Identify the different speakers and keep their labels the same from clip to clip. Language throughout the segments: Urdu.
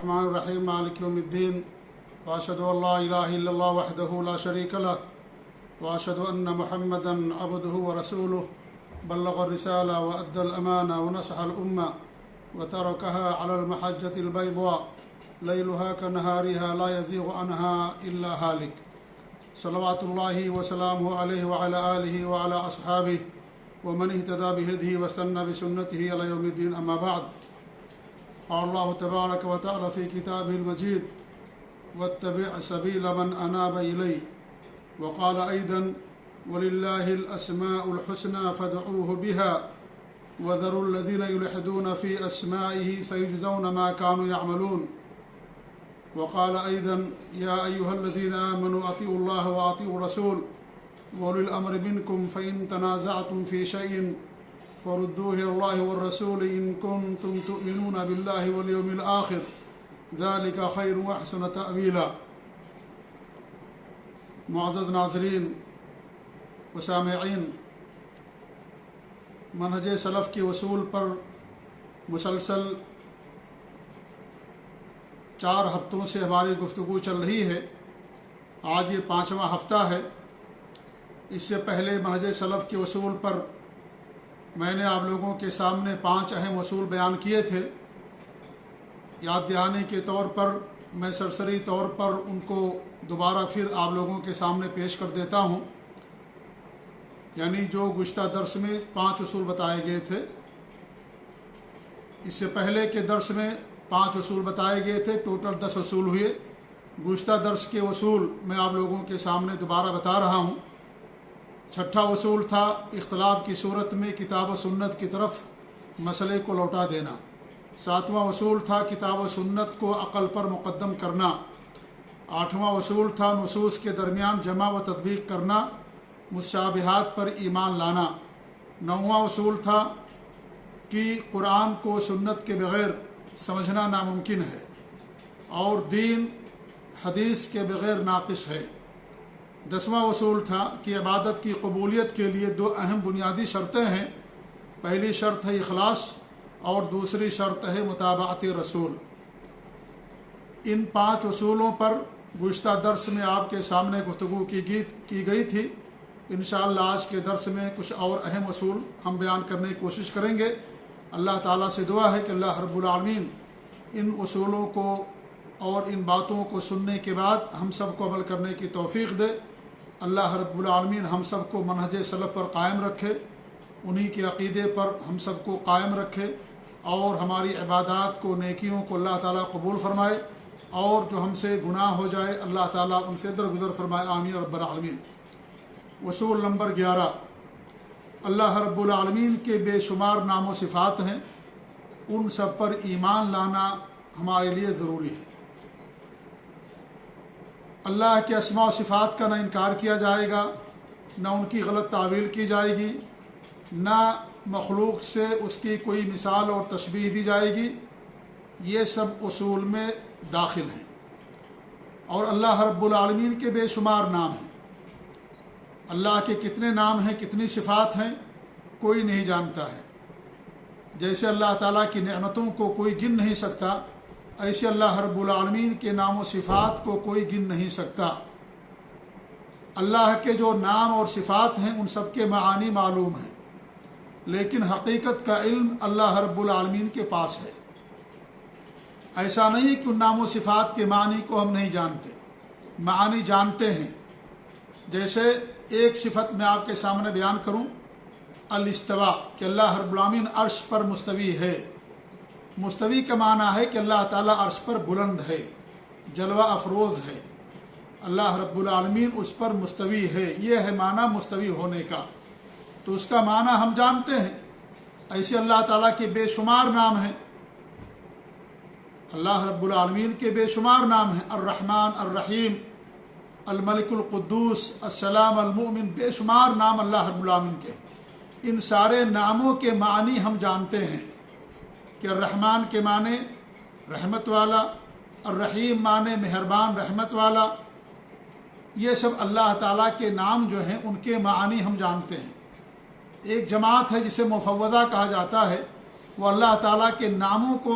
Speaker 1: الرحمن الرحیم مالک یوم الدین واشهد ان لا الہ الا اللہ وحدہ لا شریک لہ واشهد ان محمدا عبدہ ورسولہ بلغ الرسالہ وادى الامانہ ونصح الامہ وترکها علی المحجۃ البیضاء لیلها کنہارها لا یزیغ عنها الا ہالک صلوات اللہ وسلامہ علیہ وعلی آلہ وعلی اصحابہ ومن اهتدى بهدیہ واستنى بسنتہ الی یوم الدین اما بعد. قال الله تبارك وتعالى في كتابه المجيد واتبع سبيل من أناب إلي. وقال أيضا ولله الأسماء الحسنى فادعوه بها وذروا الذين يلحدون في أسمائه سيجزون ما كانوا يعملون. وقال أيضا يا أيها الذين آمنوا أطيعوا الله وأطيعوا الرسول وأولي الأمر منكم فإن تنازعتم في شيء فردوه إلى الله والرسول إن كنتم تؤمنون بالله واليوم الآخر ذلك خير وأحسن تأويلا. معزز ناظرین و سامعین، منہج سلف کے اصول پر مسلسل 4 ہفتوں سے ہماری گفتگو چل رہی ہے. آج یہ 5واں ہفتہ ہے. اس سے پہلے منہج سلف کے اصول پر میں نے آپ لوگوں کے سامنے 5 اہم اصول بیان کیے تھے. یاد دہانی کے طور پر میں سرسری طور پر ان کو دوبارہ پھر آپ لوگوں کے سامنے پیش کر دیتا ہوں. یعنی جو گزشتہ درس میں 5 اصول بتائے گئے تھے، اس سے پہلے کے درس میں 5 اصول بتائے گئے تھے، ٹوٹل 10 اصول ہوئے. گزشتہ درس کے اصول میں آپ لوگوں کے سامنے دوبارہ بتا رہا ہوں. 6واں اصول تھا اختلاف کی صورت میں کتاب و سنت کی طرف مسئلے کو لوٹا دینا. 7واں اصول تھا کتاب و سنت کو عقل پر مقدم کرنا. 8واں اصول تھا نصوص کے درمیان جمع و تطبیق کرنا، متشابہات پر ایمان لانا. 9واں اصول تھا کہ قرآن کو سنت کے بغیر سمجھنا ناممکن ہے اور دین حدیث کے بغیر ناقص ہے. 10واں اصول تھا کہ عبادت کی قبولیت کے لیے 2 اہم بنیادی شرطیں ہیں. پہلی شرط ہے اخلاص اور دوسری شرط ہے متابعت رسول. ان 5 اصولوں پر گزشتہ درس میں آپ کے سامنے گفتگو کی گئی تھی. انشاءاللہ آج کے درس میں کچھ اور اہم اصول ہم بیان کرنے کی کوشش کریں گے. اللہ تعالیٰ سے دعا ہے کہ اللہ رب العالمین ان اصولوں کو اور ان باتوں کو سننے کے بعد ہم سب کو عمل کرنے کی توفیق دے. اللہ رب العالمین ہم سب کو منہج سلف پر قائم رکھے، انہی کے عقیدے پر ہم سب کو قائم رکھے اور ہماری عبادات کو، نیکیوں کو اللہ تعالیٰ قبول فرمائے، اور جو ہم سے گناہ ہو جائے اللہ تعالیٰ ان سے درگزر فرمائے. آمین رب العالمین. اصول نمبر 11، اللہ رب العالمین کے بے شمار نام و صفات ہیں، ان سب پر ایمان لانا ہمارے لیے ضروری ہے. اللہ کے اسماء و صفات کا نہ انکار کیا جائے گا، نہ ان کی غلط تعویل کی جائے گی، نہ مخلوق سے اس کی کوئی مثال اور تشبیہ دی جائے گی. یہ سب اصول میں داخل ہیں. اور اللہ رب العالمین کے بے شمار نام ہیں. اللہ کے کتنے نام ہیں، کتنی صفات ہیں، کوئی نہیں جانتا ہے. جیسے اللہ تعالیٰ کی نعمتوں کو کوئی گن نہیں سکتا، ایسے اللہ رب العالمین کے نام و صفات کو کوئی گن نہیں سکتا. اللہ کے جو نام اور صفات ہیں ان سب کے معانی معلوم ہیں، لیکن حقیقت کا علم اللہ رب العالمین کے پاس ہے. ایسا نہیں کہ ان نام و صفات کے معنی کو ہم نہیں جانتے، معانی جانتے ہیں. جیسے ایک صفت میں آپ کے سامنے بیان کروں، الاستواء، کہ اللہ رب العالمین عرش پر مستوی ہے. مستوی کا معنی ہے کہ اللہ تعالیٰ عرش پر بلند ہے، جلوہ افروز ہے. اللہ رب العالمین اس پر مستوی ہے، یہ ہے معنی مستوی ہونے کا. تو اس کا معنی ہم جانتے ہیں. ایسے اللہ تعالیٰ کے بے شمار نام ہیں. اللہ رب العالمین کے بے شمار نام ہیں، الرحمن، الرحیم، الملک القدوس، السلام، المؤمن. بے شمار نام اللہ رب العالمین کے. ان سارے ناموں کے معنی ہم جانتے ہیں کہ الرحمن کے معنی رحمت والا، الرحیم معنی مہربان رحمت والا. یہ سب اللہ تعالیٰ کے نام جو ہیں ان کے معنی ہم جانتے ہیں. ایک جماعت ہے جسے مفوضہ کہا جاتا ہے، وہ اللہ تعالیٰ کے ناموں کو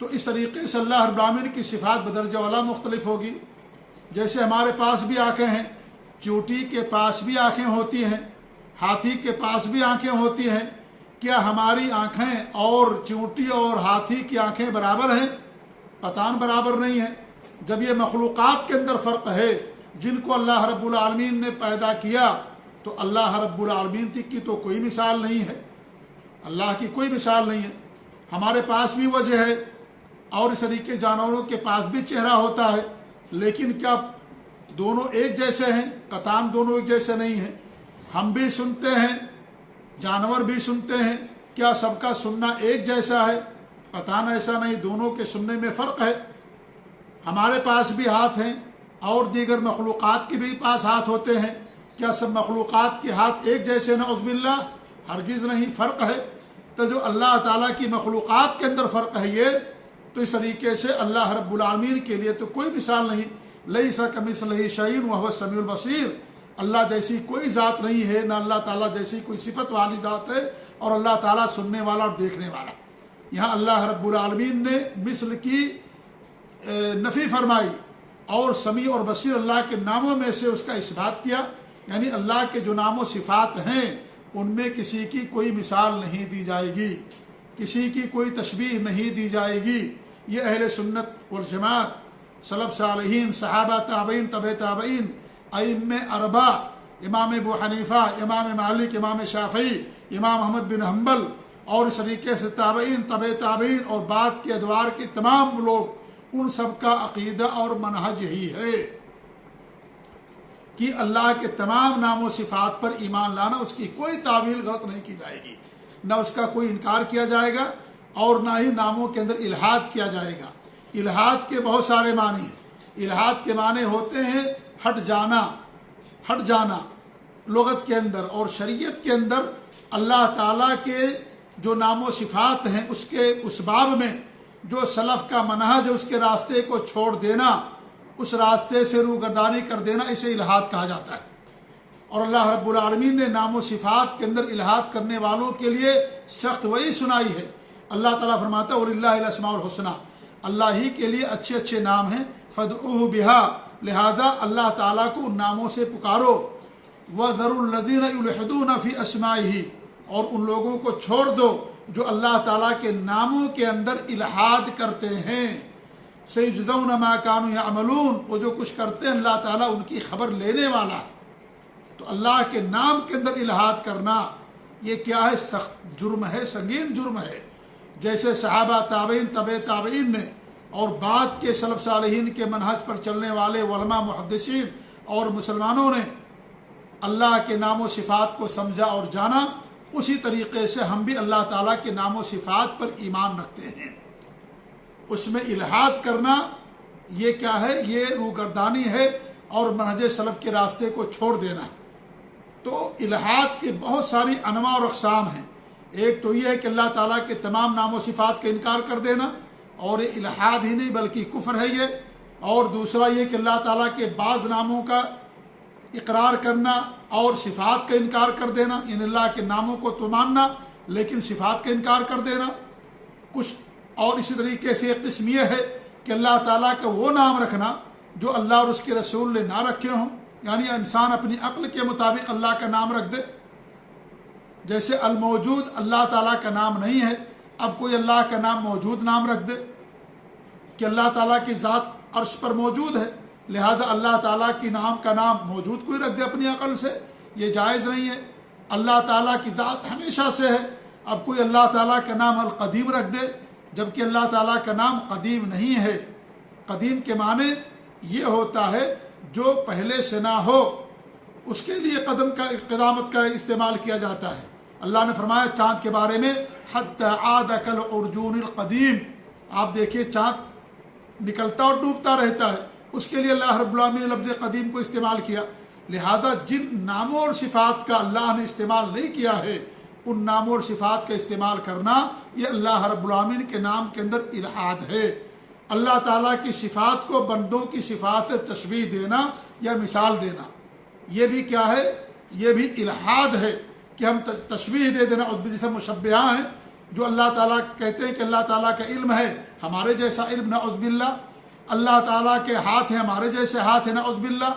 Speaker 1: تو اس طریقے سے اللہ رب العالمین کی صفات بدرجہ والا مختلف ہوگی۔ جیسے ہمارے پاس بھی آنکھیں ہیں، چونٹی کے پاس بھی آنکھیں ہوتی ہیں، ہاتھی کے پاس بھی آنکھیں ہوتی ہیں، کیا ہماری آنکھیں اور چونٹی اور ہاتھی کی آنکھیں برابر ہیں؟ قطعاً برابر نہیں ہیں۔ جب یہ مخلوقات کے اندر فرق ہے جن کو اللہ رب العالمین نے پیدا کیا، تو اللہ رب العالمین کی تو کوئی مثال نہیں ہے، اللہ کی کوئی مثال نہیں ہے۔ ہمارے پاس بھی وجہ ہے اور اس طریقے جانوروں کے پاس بھی چہرہ ہوتا ہے، لیکن کیا دونوں ایک جیسے ہیں؟ قطعاً دونوں ایک جیسے نہیں ہیں۔ ہم بھی سنتے ہیں، جانور بھی سنتے ہیں، کیا سب کا سننا ایک جیسا ہے؟ قطعاً ایسا نہیں، دونوں کے سننے میں فرق ہے۔ ہمارے پاس بھی ہاتھ ہیں اور دیگر مخلوقات کے بھی پاس ہاتھ ہوتے ہیں، کیا سب مخلوقات کے ہاتھ ایک جیسے؟ نعوذ باللہ، ہرگز نہیں، فرق ہے۔ تو جو اللہ تعالیٰ کی مخلوقات کے اندر فرق ہے یہ، تو اس طریقے سے اللہ رب العالمین کے لیے تو کوئی مثال نہیں۔ لیس کمثلہ شیء وہو السمیع البصیر، اللہ جیسی کوئی ذات نہیں ہے، نہ اللہ تعالیٰ جیسی کوئی صفت والی ذات ہے، اور اللہ تعالیٰ سننے والا اور دیکھنے والا۔ یہاں اللہ رب العالمین نے مثل کی نفی فرمائی اور سمیع اور بصیر اللہ کے ناموں میں سے اس کا اثبات کیا، یعنی اللہ کے جو نام و صفات ہیں ان میں کسی کی کوئی مثال نہیں دی جائے گی، کسی کی کوئی تشبیہ نہیں دی جائے گی۔ یہ اہل سنت والجماعت، سلف صالحین، صحابہ، تابعین، تبع تابعین، ائمہ اربعہ، امام ابو حنیفہ، امام مالک، امام شافعی، امام احمد بن حنبل، اور اس طریقے سے تابعین، تبع تابعین اور بعد کے ادوار کے تمام لوگ، ان سب کا عقیدہ اور منہج یہی ہے کہ اللہ کے تمام نام و صفات پر ایمان لانا، اس کی کوئی تعویل غلط نہیں کی جائے گی، نہ اس کا کوئی انکار کیا جائے گا اور نہ ہی ناموں کے اندر الحاد کیا جائے گا۔ الحاد کے بہت سارے معنی ہیں۔ الحاد کے معنی ہوتے ہیں ہٹ جانا، ہٹ جانا لغت کے اندر اور شریعت کے اندر اللہ تعالیٰ کے جو نام و صفات ہیں اس کے اس باب میں جو سلف کا منہج ہے اس کے راستے کو چھوڑ دینا، اس راستے سے روگردانی کر دینا، اسے الحاد کہا جاتا ہے۔ اور اللہ رب العالمین نے نام و صفات کے اندر الحاد کرنے والوں کے لیے سخت وعید سنائی ہے۔ اللہ تعالیٰ فرماتا ہے وَلِلَّهِ الْأَسْمَاءُ الْحُسْنَى، اللہ ہی کے لیے اچھے اچھے نام ہیں، فَادْعُوهُ بِهَا، لہذا اللہ تعالیٰ کو ان ناموں سے پکارو۔ وَذَرُوا الَّذِينَ يُلْحِدُونَ فِي أَسْمَائِهِ، اور ان لوگوں کو چھوڑ دو جو اللہ تعالیٰ کے ناموں کے اندر الحاد کرتے ہیں۔ سَيُجْزَوْنَ مَا كَانُوا يَعْمَلُونَ، وہ جو کچھ کرتے ہیں اللہ تعالیٰ ان کی خبر لینے والا ہے۔ تو اللہ کے نام کے اندر الحاد کرنا یہ کیا ہے؟ سخت جرم ہے، سنگین جرم ہے۔ جیسے صحابہ، تابعین، تبع تابعین نے اور بعد کے سلف صالحین کے منہج پر چلنے والے علماء، محدثین اور مسلمانوں نے اللہ کے نام و صفات کو سمجھا اور جانا، اسی طریقے سے ہم بھی اللہ تعالیٰ کے نام و صفات پر ایمان رکھتے ہیں۔ اس میں الحاد کرنا یہ کیا ہے؟ یہ روگردانی ہے اور منہج سلف کے راستے کو چھوڑ دینا ہے۔ تو الحاد کی بہت ساری انواع اور اقسام ہیں۔ ایک تو یہ ہے کہ اللہ تعالیٰ کے تمام نام و صفات کا انکار کر دینا، اور یہ الحاد ہی نہیں بلکہ کفر ہے یہ۔ اور دوسرا یہ کہ اللہ تعالیٰ کے بعض ناموں کا اقرار کرنا اور صفات کا انکار کر دینا، یعنی اللہ کے ناموں کو تو ماننا لیکن صفات کا انکار کر دینا کچھ۔ اور اسی طریقے سے ایک قسم یہ ہے کہ اللہ تعالیٰ کا وہ نام رکھنا جو اللہ اور اس کے رسول نے نہ رکھے ہوں، یعنی انسان اپنی عقل کے مطابق اللہ کا نام رکھ دے۔ جیسے الموجود اللہ تعالیٰ کا نام نہیں ہے، اب کوئی اللہ کا نام موجود نام رکھ دے کہ اللہ تعالیٰ کی ذات عرش پر موجود ہے، لہذا اللہ تعالیٰ کی نام کا نام موجود کوئی رکھ دے اپنی عقل سے، یہ جائز نہیں ہے۔ اللہ تعالیٰ کی ذات ہمیشہ سے ہے، اب کوئی اللہ تعالیٰ کا نام القدیم رکھ دے جبکہ اللہ تعالیٰ کا نام قدیم نہیں ہے۔ قدیم کے معنی یہ ہوتا ہے جو پہلے سے نہ ہو، اس کے لیے قدامت کا استعمال کیا جاتا ہے۔ اللہ نے فرمایا چاند کے بارے میں حتی عاد کالعرجون القدیم، آپ دیکھیے چاند نکلتا اور ڈوبتا رہتا ہے، اس کے لیے اللہ رب العالمین نے لفظ قدیم کو استعمال کیا۔ لہذا جن ناموں اور صفات کا اللہ نے استعمال نہیں کیا ہے، ان ناموں اور صفات کا استعمال کرنا یہ اللہ رب العالمین کے نام کے اندر الحاد ہے۔ اللہ تعالیٰ کی صفات کو بندوں کی صفات سے تشبیہ دینا یا مثال دینا، یہ بھی کیا ہے؟ یہ بھی الحاد ہے کہ ہم تشبیہ دے دینا، جیسے مشبہہ ہیں جو اللہ تعالیٰ کہتے ہیں کہ اللہ تعالیٰ کا علم ہے ہمارے جیسا علم نعوذ باللہ، اللہ تعالیٰ کے ہاتھ ہیں ہمارے جیسے ہاتھ ہیں نعوذ باللہ،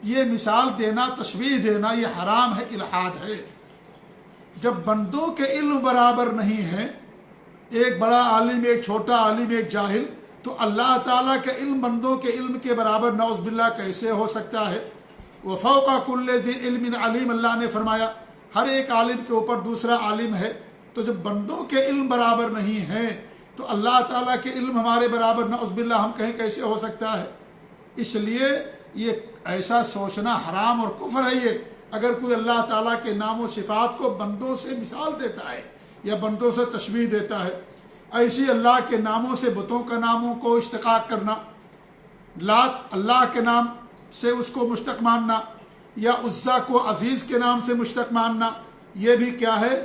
Speaker 1: یہ مثال دینا، تشبیہ دینا، یہ حرام ہے، الحاد ہے۔ جب بندوں کے علم برابر نہیں ہے، ایک بڑا عالم، ایک چھوٹا عالم، ایک جاہل، تو اللہ تعالیٰ کے علم بندوں کے علم کے برابر نعوذ باللہ کیسے ہو سکتا ہے؟ وَفَوْقَ كُلِّ ذِي عِلْمٍ عَلِيمٍ، اللہ نے فرمایا ہر ایک عالم کے اوپر دوسرا عالم ہے۔ تو جب بندوں کے علم برابر نہیں ہیں تو اللہ تعالیٰ کے علم ہمارے برابر نعوذ باللہ ہم کہیں کیسے ہو سکتا ہے؟ اس لیے یہ ایسا سوچنا حرام اور کفر ہے۔ یہ اگر کوئی اللہ تعالیٰ کے نام و صفات کو بندوں سے مثال دیتا ہے یا بندوں سے تشبیہ دیتا ہے، ایسی اللہ کے ناموں سے بتوں کا ناموں کو اشتقاق کرنا، لات اللہ کے نام سے اس کو مشتق ماننا، یا عزا کو عزیز کے نام سے مشتق ماننا، یہ بھی کیا ہے؟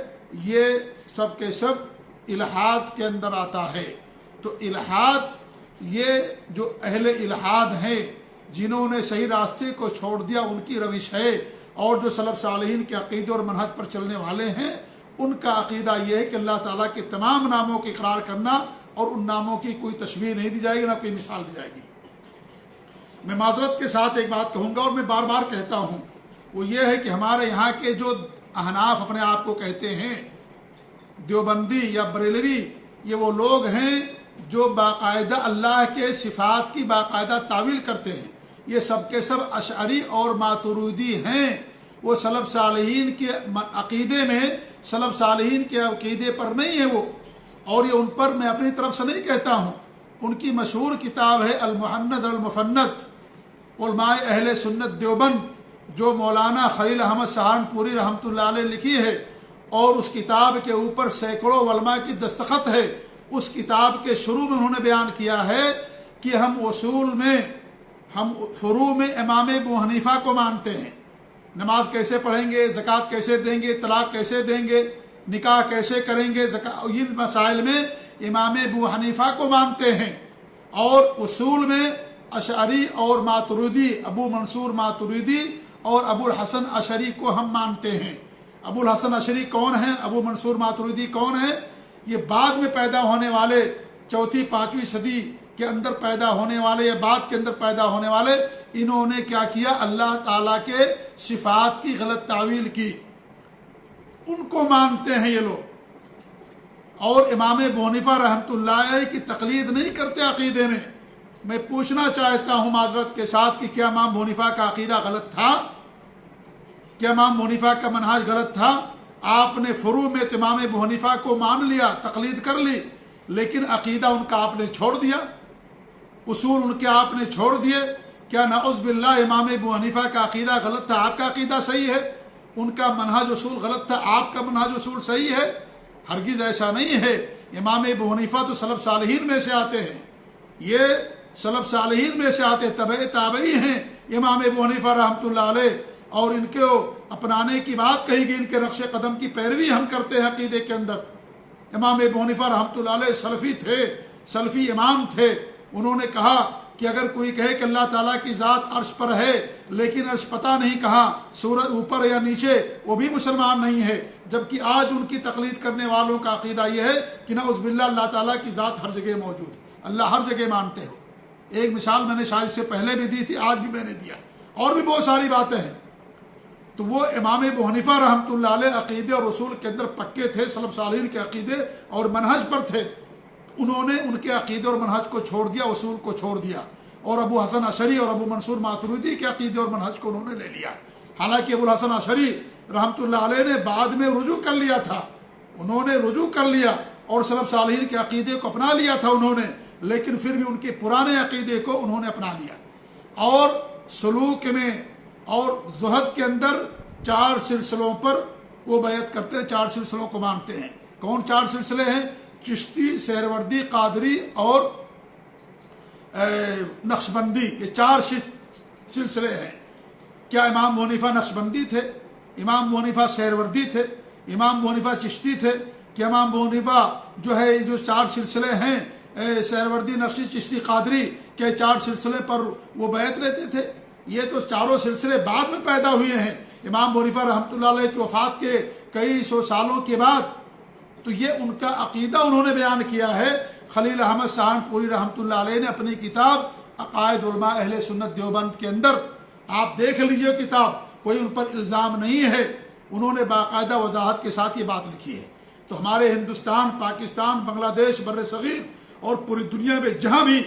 Speaker 1: یہ سب کے سب الحاد کے اندر آتا ہے۔ تو الحاد، یہ جو اہل الحاد ہیں جنہوں نے صحیح راستے کو چھوڑ دیا، ان کی روش ہے، اور جو سلف صالحین کے عقیدے اور منہج پر چلنے والے ہیں ان کا عقیدہ یہ ہے کہ اللہ تعالیٰ کے تمام ناموں کا اقرار کرنا، اور ان ناموں کی کوئی تشبیہ نہیں دی جائے گی، نہ کوئی مثال دی جائے گی۔ میں معذرت کے ساتھ ایک بات کہوں گا، اور میں بار بار کہتا ہوں، وہ یہ ہے کہ ہمارے یہاں کے جو احناف اپنے آپ کو کہتے ہیں، دیوبندی یا بریلوی، یہ وہ لوگ ہیں جو باقاعدہ اللہ کے صفات کی باقاعدہ تعویل کرتے ہیں۔ یہ سب کے سب اشعری اور ماتریدی ہیں۔ وہ سلف صالحین کے عقیدے میں، سلف صالحین کے عقیدے پر نہیں ہے وہ، اور یہ ان پر میں اپنی طرف سے نہیں کہتا ہوں۔ ان کی مشہور کتاب ہے المحند المفند، علماء اہل سنت دیوبند، جو مولانا خلیل احمد سہارنپوری رحمۃ اللہ علیہ لکھی ہے، اور اس کتاب کے اوپر سینکڑوں علماء کی دستخط ہے۔ اس کتاب کے شروع میں انہوں نے بیان کیا ہے کہ ہم اصول میں، ہم فروع میں امام ابو حنیفہ کو مانتے ہیں۔ نماز کیسے پڑھیں گے، زکوٰۃ کیسے دیں گے، طلاق کیسے دیں گے، نکاح کیسے کریں گے، ان مسائل میں امام ابو حنیفہ کو مانتے ہیں۔ اور اصول میں اشعری اور ماتریدی، ابو منصور ماتریدی اور ابو الحسن اشعری کو ہم مانتے ہیں۔ ابو الحسن اشعری کون ہیں؟ ابو منصور ماتریدی کون ہیں؟ یہ بعد میں پیدا ہونے والے، چوتھی پانچویں صدی کے اندر پیدا ہونے والے یا بعد کے اندر پیدا ہونے والے، انہوں نے کیا کیا؟ اللہ تعالیٰ کے صفات کی غلط تعویل کی، ان کو مانتے ہیں یہ لوگ، اور امام ابو حنیفہ رحمۃ اللہ علیہ کی تقلید نہیں کرتے عقیدے میں۔ میں پوچھنا چاہتا ہوں معذرت کے ساتھ کہ کیا امام ابو حنیفہ کا عقیدہ غلط تھا؟ کیا امام ابو حنیفہ کا منہج غلط تھا؟ آپ نے فروع میں امام ابو حنیفہ کو مان لیا، تقلید کر لی، لیکن عقیدہ ان کا آپ نے چھوڑ دیا، اصول ان کے آپ نے چھوڑ دیے۔ کیا نعوذ باللہ امام ابو حنیفہ کا عقیدہ غلط تھا؟ آپ کا عقیدہ صحیح ہے؟ ان کا منہج اصول غلط تھا، آپ کا منہج اصول صحیح ہے؟ ہرگز ایسا نہیں ہے۔ امام ابو حنیفہ تو سلف صالحین میں سے آتے ہیں، یہ سلف صالحین میں سے آتے، تابعی ہیں امام ابو حنیفہ رحمۃ اللہ علیہ، اور ان کو اپنانے کی بات کہی گئی، ان کے نقش قدم کی پیروی ہم کرتے ہیں عقیدے کے اندر۔ امام ابو حنیفہ رحمۃ اللہ علیہ سلفی تھے، سلفی امام تھے۔ انہوں نے کہا کہ اگر کوئی کہے کہ اللہ تعالیٰ کی ذات عرش پر ہے لیکن عرش پتہ نہیں کہاں، سورج اوپر یا نیچے، وہ بھی مسلمان نہیں ہے۔ جبکہ آج ان کی تقلید کرنے والوں کا عقیدہ یہ ہے کہ نعوذ باللہ اللہ تعالیٰ کی ذات ہر جگہ موجود ہے، اللہ ہر جگہ مانتے ہو۔ ایک مثال میں نے شاید سے پہلے بھی دی تھی، آج بھی میں نے دیا، اور بھی بہت ساری باتیں ہیں۔ تو وہ امام ابو حنیفہ رحمۃ اللہ علیہ عقیدے اور رسول کے اندر پکے تھے، سلف صالحین کے عقیدے اور منہج پر تھے۔ انہوں نے ان کے عقیدے اور منہج کو چھوڑ دیا، اصول کو چھوڑ دیا، اور ابو حسن اشعری اور ابو منصور ماتریدی کے عقیدے اور منہج کو انہوں نے لے لیا۔ حالانکہ ابو الحسن اشعری رحمۃ اللہ علیہ نے بعد میں رجوع کر لیا تھا، انہوں نے رجوع کر لیا اور سلف صالحین کے عقیدے کو اپنا لیا تھا انہوں نے، لیکن پھر بھی ان کے پرانے عقیدے کو انہوں نے اپنا لیا۔ اور سلوک میں اور زہد کے اندر 4 سلسلوں پر وہ بیعت کرتے ہیں، 4 سلسلوں کو مانتے ہیں۔ کون 4 سلسلے ہیں؟ چشتی، سہروردی، قادری اور نقشبندی، یہ 4 سلسلے ہیں۔ کیا امام ابو حنیفہ نقشبندی تھے؟ امام ابو حنیفہ سہروردی تھے؟ امام ابو حنیفہ چشتی تھے؟ کہ امام ابو حنیفہ جو ہے جو 4 سلسلے ہیں، سہروردی، نقشی، چشتی، قادری کے 4 سلسلے پر وہ بیعت لیتے تھے؟ یہ تو چاروں سلسلے بعد میں پیدا ہوئے ہیں، امام ابو حنیفہ رحمۃ اللہ علیہ کی وفات کے کئی سو سالوں کے بعد۔ تو یہ ان کا عقیدہ انہوں نے بیان کیا ہے، خلیل احمد سہارنپوری رحمۃ اللہ علیہ نے اپنی کتاب عقائد علماء اہل سنت دیوبند کے اندر آپ دیکھ لیجئے کتاب، کوئی ان پر الزام نہیں ہے، انہوں نے باقاعدہ وضاحت کے ساتھ یہ بات لکھی ہے۔ تو ہمارے ہندوستان، پاکستان، بنگلہ دیش، بر صغیر اور پوری دنیا میں جہاں بھی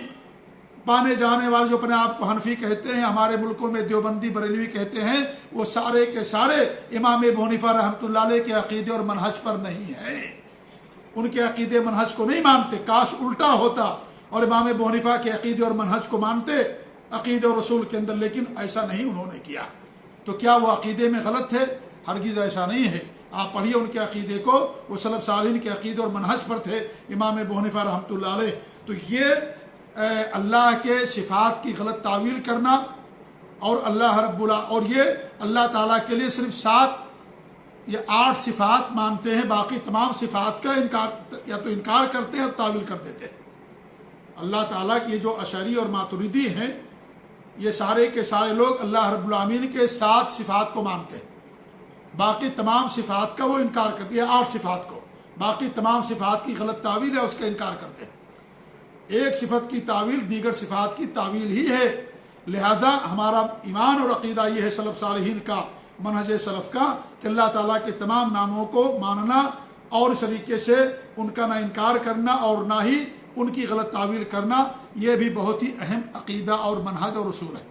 Speaker 1: پانے جانے والے جو اپنے آپ کو حنفی کہتے ہیں، ہمارے ملکوں میں دیوبندی بریلوی کہتے ہیں، وہ سارے کے سارے امام ابو حنیفہ رحمۃ اللہ علیہ کے عقیدے اور منہج پر نہیں ہیں، ان کے عقیدے منہج کو نہیں مانتے۔ کاش الٹا ہوتا اور امام ابو حنیفہ کے عقیدے اور منہج کو مانتے عقیدے اور رسول کے اندر، لیکن ایسا نہیں انہوں نے کیا۔ تو کیا وہ عقیدے میں غلط تھے؟ ہرگز ایسا نہیں ہے۔ آپ پڑھیے ان کے عقیدے کو، وہ سلف صالحین کے عقیدے اور منہج پر تھے امام ابو حنیفہ رحمۃ اللہ علیہ۔ تو یہ اللہ کے صفات کی غلط تعویل کرنا اور اور یہ اللہ تعالیٰ کے لیے صرف 7 یا 8 صفات مانتے ہیں، باقی تمام صفات کا انکار کرتے ہیں اور تعویل کر دیتے ہیں۔ اللہ تعالیٰ کی جو اشعری اور ماتریدی ہیں، یہ سارے کے سارے لوگ اللہ رب العالمین کے 7 صفات کو مانتے ہیں، باقی تمام صفات کا وہ انکار کرتے ہیں، 8 صفات کو، باقی تمام صفات کی غلط تعویل ہے، اس کا انکار کرتے ہیں۔ ایک صفت کی تعویل دیگر صفات کی تعویل ہی ہے، لہذا ہمارا ایمان اور عقیدہ یہ ہے سلف صالحین کا، منہج سلف کا، کہ اللہ تعالیٰ کے تمام ناموں کو ماننا اور اس طریقے سے ان کا نہ انکار کرنا اور نہ ہی ان کی غلط تعویل کرنا، یہ بھی بہت ہی اہم عقیدہ اور منہج اور اصول ہے۔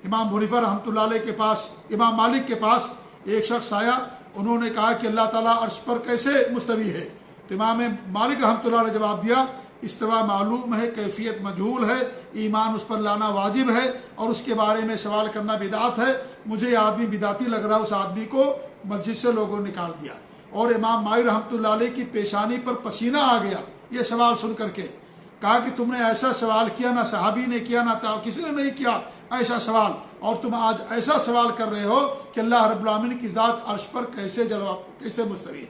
Speaker 1: امام ابو حنیفہ رحمۃ اللہ علیہ کے پاس، امام مالک کے پاس ایک شخص آیا، انہوں نے کہا کہ اللہ تعالیٰ عرش پر کیسے مستوی ہے؟ تو امام مالک رحمۃ اللہ نے جواب دیا، استوا معلوم ہے، کیفیت مجہول ہے، ایمان اس پر لانا واجب ہے، اور اس کے بارے میں سوال کرنا بدعت ہے۔ مجھے یہ آدمی بدعتی لگ رہا، اس آدمی کو مسجد سے لوگوں نے نکال دیا، اور امام مالک رحمۃ اللہ علیہ کی پیشانی پر پسینہ آ گیا یہ سوال سن کر کے۔ کہا کہ تم نے ایسا سوال کیا، نہ صحابی نے کیا، نہ کسی نے نہیں کیا ایسا سوال، اور تم آج ایسا سوال کر رہے ہو کہ اللہ رب العالمین کی ذات عرش پر کیسے مستوی ہے،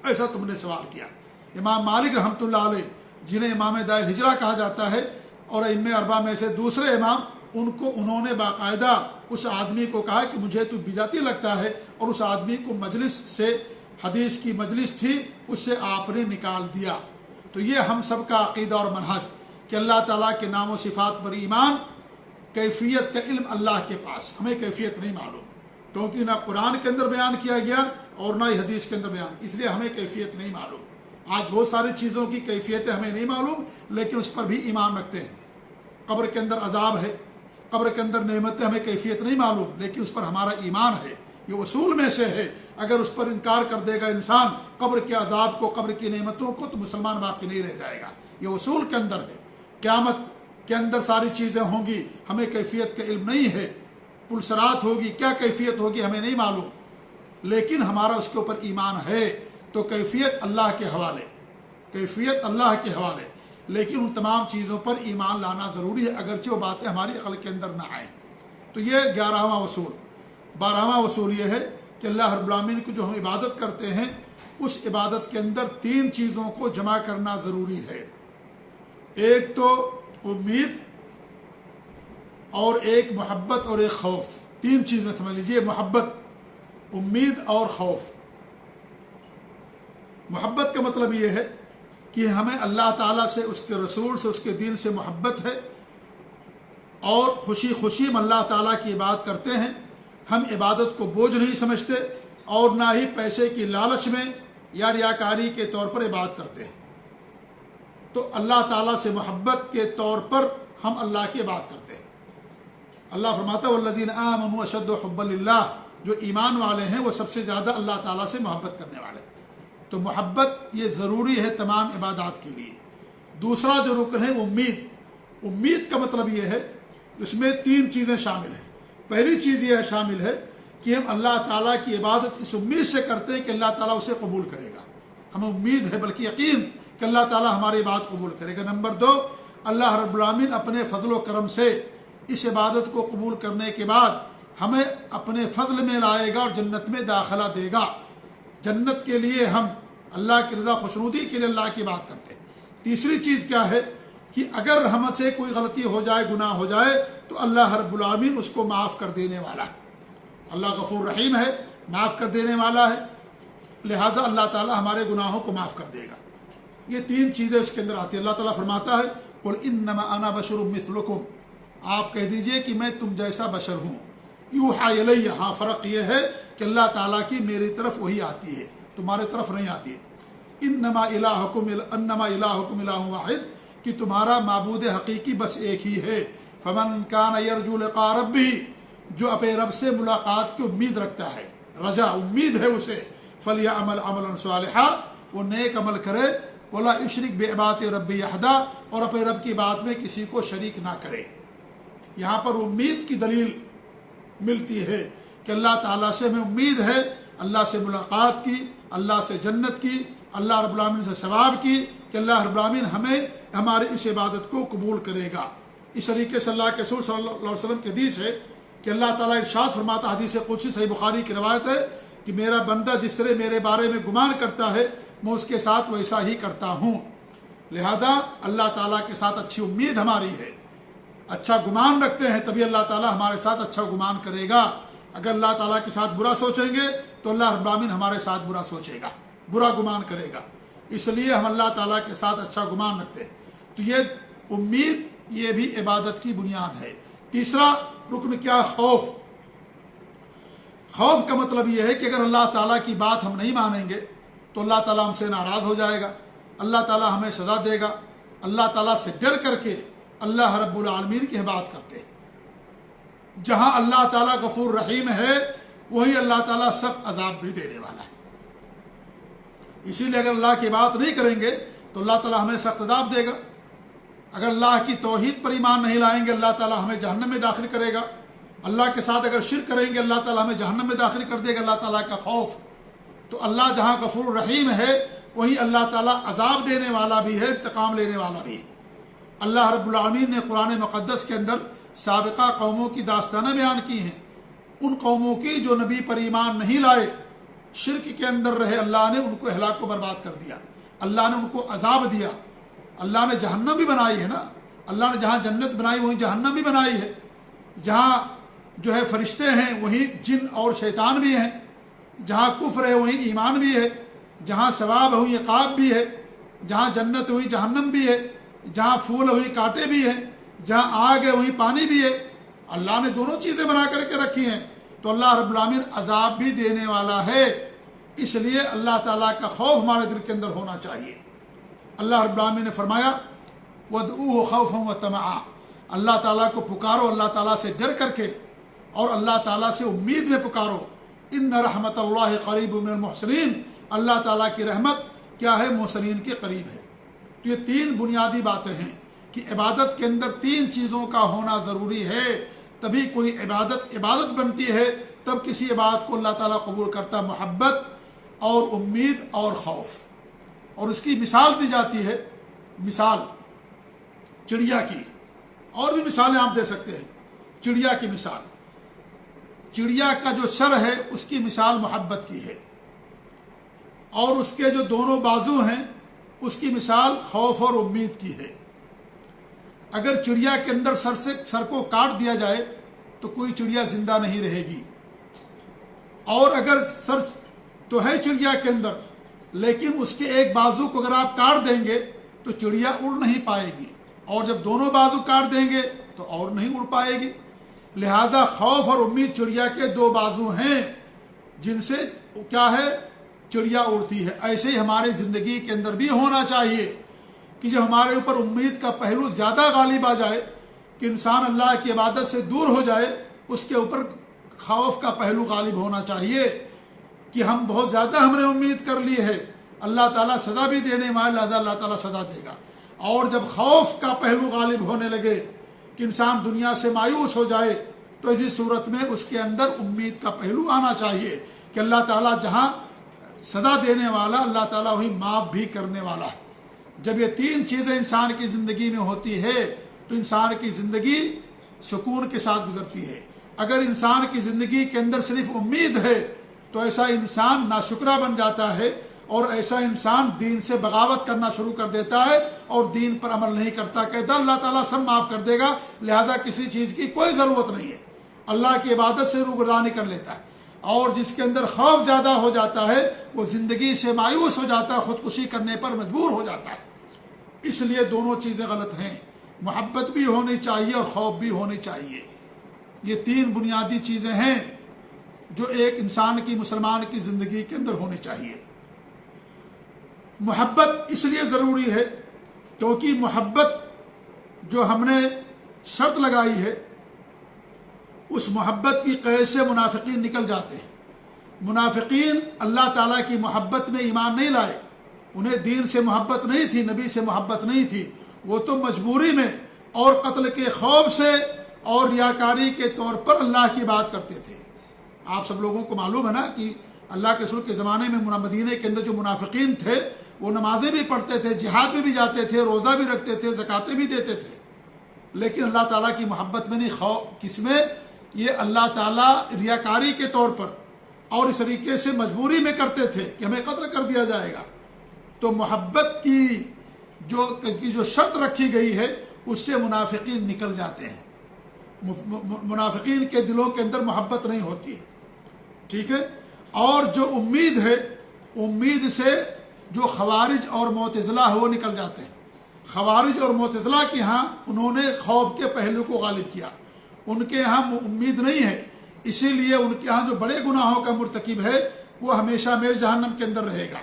Speaker 1: ایسا تم نے سوال کیا۔ امام مالک رحمۃ اللہ علیہ، جنہیں امام دار الہجرہ کہا جاتا ہے اور ائمہ اربعہ میں سے دوسرے امام، انہوں نے باقاعدہ اس آدمی کو کہا کہ مجھے تو بدعتی لگتا ہے، اور اس آدمی کو مجلس سے، حدیث کی مجلس تھی، اس سے آپ نے نکال دیا۔ تو یہ ہم سب کا عقیدہ اور منہج کہ اللہ تعالیٰ کے نام و صفات پر ایمان، کیفیت کا علم اللہ کے پاس، ہمیں کیفیت نہیں معلوم، کیونکہ نہ قرآن کے اندر بیان کیا گیا اور نہ ہی حدیث کے اندر بیان، اس لیے ہمیں کیفیت نہیں معلوم۔ آج بہت ساری چیزوں کی کیفیتیں ہمیں نہیں معلوم، لیکن اس پر بھی ایمان رکھتے ہیں۔ قبر کے اندر عذاب ہے، قبر کے اندر نعمتیں، ہمیں کیفیت نہیں معلوم، لیکن اس پر ہمارا ایمان ہے، یہ اصول میں سے ہے۔ اگر اس پر انکار کر دے گا انسان قبر کے عذاب کو، قبر کی نعمتوں کو، تو مسلمان باقی نہیں رہ جائے گا، یہ اصول کے اندر ہے۔ قیامت کے اندر ساری چیزیں ہوں گی، ہمیں کیفیت کا علم نہیں ہے، پلسرات ہوگی، کیا کیفیت ہوگی ہمیں نہیں معلوم، لیکن ہمارا اس کے اوپر ایمان ہے۔ تو کیفیت اللہ کے حوالے، کیفیت اللہ کے حوالے، لیکن ان تمام چیزوں پر ایمان لانا ضروری ہے، اگرچہ وہ باتیں ہماری عقل کے اندر نہ آئیں۔ تو یہ 11واں اصول۔ 12واں اصول یہ ہے کہ اللہ رب العالمین کی جو ہم عبادت کرتے ہیں، اس عبادت کے اندر 3 چیزوں کو جمع کرنا ضروری ہے۔ ایک تو امید، اور ایک محبت، اور ایک خوف۔ 3 چیزیں سمجھ لیجیے، محبت، امید اور خوف۔ محبت کا مطلب یہ ہے کہ ہمیں اللہ تعالیٰ سے، اس کے رسول سے، اس کے دین سے محبت ہے، اور خوشی خوشی ہم اللہ تعالیٰ کی عبادت کرتے ہیں۔ ہم عبادت کو بوجھ نہیں سمجھتے، اور نہ ہی پیسے کی لالچ میں یا ریاکاری کے طور پر عبادت کرتے ہیں۔ تو اللہ تعالیٰ سے محبت کے طور پر ہم اللہ کی عبادت کرتے ہیں۔ اللہ فرماتا ہے والذین آمنوا اشد حبا للہ، جو ایمان والے ہیں وہ سب سے زیادہ اللہ تعالیٰ سے محبت کرنے والے۔ تو محبت یہ ضروری ہے تمام عبادات کے لیے۔ دوسرا جو رکن ہے امید۔ امید کا مطلب یہ ہے اس میں 3 چیزیں شامل ہیں۔ پہلی چیز یہ شامل ہے کہ ہم اللہ تعالیٰ کی عبادت اس امید سے کرتے ہیں کہ اللہ تعالیٰ اسے قبول کرے گا۔ ہمیں امید ہے، بلکہ یقین کہ اللہ تعالیٰ ہماری عبادت قبول کرے گا۔ نمبر 2، اللہ رب العالمین اپنے فضل و کرم سے اس عبادت کو قبول کرنے کے بعد ہمیں اپنے فضل میں لائے گا اور جنت میں داخلہ دے گا۔ جنت کے لیے ہم اللہ کی رضا خوشنودی کے لیے اللہ کی بات کرتے ہیں۔ تیسری چیز کیا ہے کہ اگر ہم سے کوئی غلطی ہو جائے، گناہ ہو جائے، تو اللہ رب العالمین اس کو معاف کر دینے والا ہے۔ اللہ غفور رحیم ہے، معاف کر دینے والا ہے، لہذا اللہ تعالی ہمارے گناہوں کو معاف کر دے گا۔ یہ تین چیزیں اس کے اندر آتی ہیں۔ اللہ تعالیٰ فرماتا ہے قل انما انا بشر مثلکم، آپ کہہ دیجئے کہ میں تم جیسا بشر ہوں، یوحی الی، ہاں فرق یہ ہے کہ اللہ تعالیٰ کی میری طرف وہی آتی ہے، تمہارے طرف نہیں آتی ہے۔ انما الہکم الہ واحد، کہ تمہارا معبود حقیقی بس ایک ہی ہے۔ فمن کان یرجو لقاء ربہ، جو اپنے رب سے ملاقات کی امید رکھتا ہے، رجا امید ہے اسے، فلیعمل عملا صالحا، وہ نیک عمل کرے، ولا یشرک بعبادۃ ربہ احدا، اور اپنے رب کی بات میں کسی کو شریک نہ کرے۔ یہاں پر امید کی دلیل ملتی ہے کہ اللہ تعالیٰ سے ہمیں امید ہے، اللہ سے ملاقات کی، اللہ سے جنت کی، اللہ رب العالمین سے ثواب کی، کہ اللہ رب العالمین ہمیں ہماری اس عبادت کو قبول کرے گا۔ اس طریقے سے اللہ کے رسول صلی اللہ علیہ وسلم کی حدیث ہے کہ اللہ تعالیٰ ارشاد فرماتا، حدیث قدسی صحیح بخاری کی روایت ہے کہ میرا بندہ جس طرح میرے بارے میں گمان کرتا ہے میں اس کے ساتھ ویسا ہی کرتا ہوں۔ لہذا اللہ تعالیٰ کے ساتھ اچھی امید ہماری ہے، اچھا گمان رکھتے ہیں تبھی اللہ تعالیٰ ہمارے ساتھ اچھا گمان کرے گا۔ اگر اللہ تعالیٰ کے ساتھ برا سوچیں گے تو اللہ رب العالمین ہمارے ساتھ برا سوچے گا، برا گمان کرے گا۔ اس لیے ہم اللہ تعالیٰ کے ساتھ اچھا گمان رکھتے ہیں۔ تو یہ امید، یہ بھی عبادت کی بنیاد ہے۔ تیسرا رکن کیا؟ خوف۔ خوف کا مطلب یہ ہے کہ اگر اللہ تعالیٰ کی بات ہم نہیں مانیں گے تو اللہ تعالیٰ ہم سے ناراض ہو جائے گا، اللہ تعالیٰ ہمیں سزا دے گا۔ اللہ تعالیٰ سے ڈر کر کے اللہ رب العالمین کی بات کرتے ہیں۔ جہاں اللہ تعالیٰ غفور رحیم ہے وہی اللہ تعالیٰ سخت عذاب بھی دینے والا ہے۔ اسی لیے اگر اللہ کی بات نہیں کریں گے تو اللہ تعالیٰ ہمیں سخت عذاب دے گا۔ اگر اللہ کی توحید پر ایمان نہیں لائیں گے اللہ تعالیٰ ہمیں جہنم میں داخل کرے گا۔ اللہ کے ساتھ اگر شرک کریں گے اللہ تعالیٰ ہمیں جہنم میں داخل کر دے گا۔ اللہ تعالیٰ کا خوف، تو اللہ جہاں غفور رحیم ہے وہیں اللہ تعالیٰ عذاب دینے والا بھی ہے، انتقام لینے والا بھی ہے۔ اللہ رب العالمین نے قرآن مقدس کے اندر سابقہ قوموں کی داستانیں بیان کی ہیں، ان قوموں کی جو نبی پر ایمان نہیں لائے، شرک کے اندر رہے، اللہ نے ان کو ہلاک و برباد کر دیا، اللہ نے ان کو عذاب دیا۔ اللہ نے جہنم بھی بنائی ہے نا، اللہ نے جہاں جنت بنائی وہیں جہنم بھی بنائی ہے۔ جہاں جو ہے فرشتے ہیں وہیں جن اور شیطان بھی ہیں، جہاں کفر ہے وہیں ایمان بھی ہے، جہاں ثواب ہے وہیں عقاب بھی ہے، جہاں جنت ہے وہیں جہنم بھی ہے، جہاں پھول ہے وہیں کانٹے بھی ہیں، جہاں آگ ہے وہیں پانی بھی ہے۔ اللہ نے دونوں چیزیں بنا کر کے رکھی ہیں، تو اللہ رب العالمین عذاب بھی دینے والا ہے۔ اس لیے اللہ تعالیٰ کا خوف ہمارے دل کے اندر ہونا چاہیے۔ اللہ رب العالمین نے فرمایا وَادْعُوهُ خَوْفًا وَطَمَعًا، اللہ تعالیٰ کو پکارو اللہ تعالیٰ سے ڈر کر کے اور اللہ تعالیٰ سے امید میں پکارو۔ ان رحمت اللہ قریب من المحسنین، اللہ تعالیٰ کی رحمت کیا ہے؟ محسنین کے قریب ہے۔ تو یہ تین بنیادی باتیں ہیں کہ عبادت کے اندر تین چیزوں کا ہونا ضروری ہے، تبھی کوئی عبادت بنتی ہے، تب کسی عبادت کو اللہ تعالیٰ قبول کرتا۔ محبت اور امید اور خوف۔ اور اس کی مثال دی جاتی ہے، مثال چڑیا کی، اور بھی مثالیں آپ دے سکتے ہیں۔ چڑیا کی مثال، چڑیا کا جو سر ہے اس کی مثال محبت کی ہے، اور اس کے جو دونوں بازو ہیں اس کی مثال خوف اور امید کی ہے۔ اگر چڑیا کے اندر سر کو کاٹ دیا جائے تو کوئی چڑیا زندہ نہیں رہے گی، اور اگر سر تو ہے چڑیا کے اندر لیکن اس کے ایک بازو کو اگر آپ کاٹ دیں گے تو چڑیا اڑ نہیں پائے گی، اور جب دونوں بازو کاٹ دیں گے تو اور نہیں اڑ پائے گی۔ لہذا خوف اور امید چڑیا کے دو بازو ہیں جن سے کیا ہے؟ چڑیا اڑتی ہے۔ ایسے ہی ہماری زندگی کے اندر بھی ہونا چاہیے کہ جب ہمارے اوپر امید کا پہلو زیادہ غالب آ جائے کہ انسان اللہ کی عبادت سے دور ہو جائے، اس کے اوپر خوف کا پہلو غالب ہونا چاہیے کہ ہم بہت زیادہ ہم نے امید کر لی ہے، اللہ تعالیٰ سزا بھی دینے والا، لہٰذا اللہ تعالیٰ سزا دے گا۔ اور جب خوف کا پہلو غالب ہونے لگے کہ انسان دنیا سے مایوس ہو جائے تو اسی صورت میں اس کے اندر امید کا پہلو آنا چاہیے کہ اللہ تعالیٰ جہاں سزا دینے والا اللہ تعالیٰ وہی معاف بھی کرنے والا ہے۔ جب یہ تین چیزیں انسان کی زندگی میں ہوتی ہے تو انسان کی زندگی سکون کے ساتھ گزرتی ہے۔ اگر انسان کی زندگی کے اندر صرف امید ہے تو ایسا انسان ناشکرہ بن جاتا ہے، اور ایسا انسان دین سے بغاوت کرنا شروع کر دیتا ہے اور دین پر عمل نہیں کرتا، کہتا اللہ تعالیٰ سب معاف کر دے گا، لہذا کسی چیز کی کوئی ضرورت نہیں ہے، اللہ کی عبادت سے روگردانی کر لیتا ہے۔ اور جس کے اندر خوف زیادہ ہو جاتا ہے وہ زندگی سے مایوس ہو جاتا ہے، خودکشی کرنے پر مجبور ہو جاتا ہے۔ اس لیے دونوں چیزیں غلط ہیں، محبت بھی ہونی چاہیے اور خوف بھی ہونی چاہیے۔ یہ تین بنیادی چیزیں ہیں جو ایک انسان کی، مسلمان کی زندگی کے اندر ہونی چاہیے۔ محبت اس لیے ضروری ہے کیونکہ محبت جو ہم نے شرط لگائی ہے، اس محبت کی قید سے منافقین نکل جاتے ہیں۔ منافقین اللہ تعالیٰ کی محبت میں ایمان نہیں لائے، انہیں دین سے محبت نہیں تھی، نبی سے محبت نہیں تھی، وہ تو مجبوری میں اور قتل کے خوف سے اور ریاکاری کے طور پر اللہ کی بات کرتے تھے۔ آپ سب لوگوں کو معلوم ہے نا کہ اللہ کے رسول کے زمانے میں مدینے کے اندر جو منافقین تھے وہ نمازیں بھی پڑھتے تھے، جہاد میں بھی جاتے تھے، روزہ بھی رکھتے تھے، زکاتیں بھی دیتے تھے، لیکن اللہ تعالیٰ کی محبت میں نہیں، کس میں؟ یہ اللہ تعالیٰ ریاکاری کے طور پر اور اس طریقے سے مجبوری میں کرتے تھے کہ ہمیں قتل کر دیا جائے گا۔ تو محبت کی جو شرط رکھی گئی ہے اس سے منافقین نکل جاتے ہیں، منافقین کے دلوں کے اندر محبت نہیں ہوتی، ٹھیک ہے۔ اور جو امید ہے، امید سے جو خوارج اور معتزلہ ہے وہ نکل جاتے ہیں۔ خوارج اور معتزلہ کے ہاں انہوں نے خوف کے پہلو کو غالب کیا، ان کے ہاں امید نہیں ہے، اسی لیے ان کے ہاں جو بڑے گناہوں کا مرتکب ہے وہ ہمیشہ میں جہنم کے اندر رہے گا،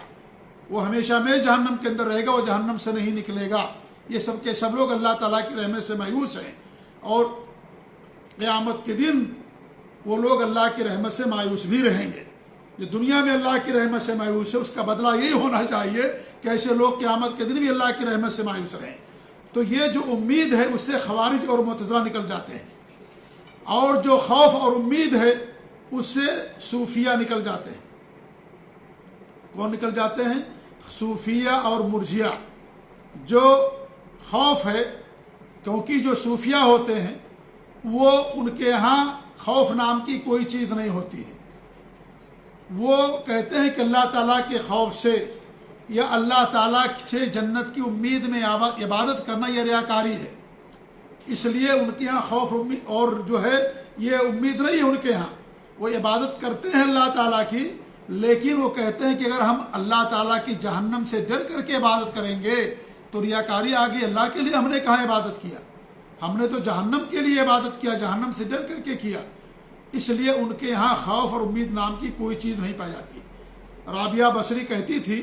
Speaker 1: وہ ہمیشہ میں جہنم کے اندر رہے گا، وہ جہنم سے نہیں نکلے گا۔ یہ سب کے سب لوگ اللہ تعالیٰ کی رحمت سے مایوس ہیں، اور قیامت کے دن وہ لوگ اللہ کی رحمت سے مایوس بھی رہیں گے۔ جو دنیا میں اللہ کی رحمت سے مایوس ہے اس کا بدلہ یہی ہونا چاہیے کہ ایسے لوگ قیامت کے دن بھی اللہ کی رحمت سے مایوس رہیں۔ تو یہ جو امید ہے اس سے خوارج اور معتزلہ نکل جاتے ہیں، اور جو خوف اور امید ہے اس سے صوفیہ نکل جاتے ہیں۔ کون نکل جاتے ہیں؟ صوفیہ اور مرجیہ۔ جو خوف ہے، کیونکہ جو صوفیہ ہوتے ہیں وہ ان کے ہاں خوف نام کی کوئی چیز نہیں ہوتی ہے، وہ کہتے ہیں کہ اللہ تعالیٰ کے خوف سے یا اللہ تعالیٰ سے جنت کی امید میں عبادت کرنا یہ ریاکاری ہے، اس لیے ان کے ہاں خوف اور جو ہے یہ امید نہیں ہے ان کے ہاں۔ وہ عبادت کرتے ہیں اللہ تعالیٰ کی، لیکن وہ کہتے ہیں کہ اگر ہم اللہ تعالیٰ کی جہنم سے ڈر کر کے عبادت کریں گے تو ریاکاری آگے، اللہ کے لیے ہم نے کہاں عبادت کیا، ہم نے تو جہنم کے لیے عبادت کیا، جہنم سے ڈر کر کے کیا، اس لیے ان کے ہاں خوف اور امید نام کی کوئی چیز نہیں پائی جاتی۔ رابعہ بصری کہتی تھی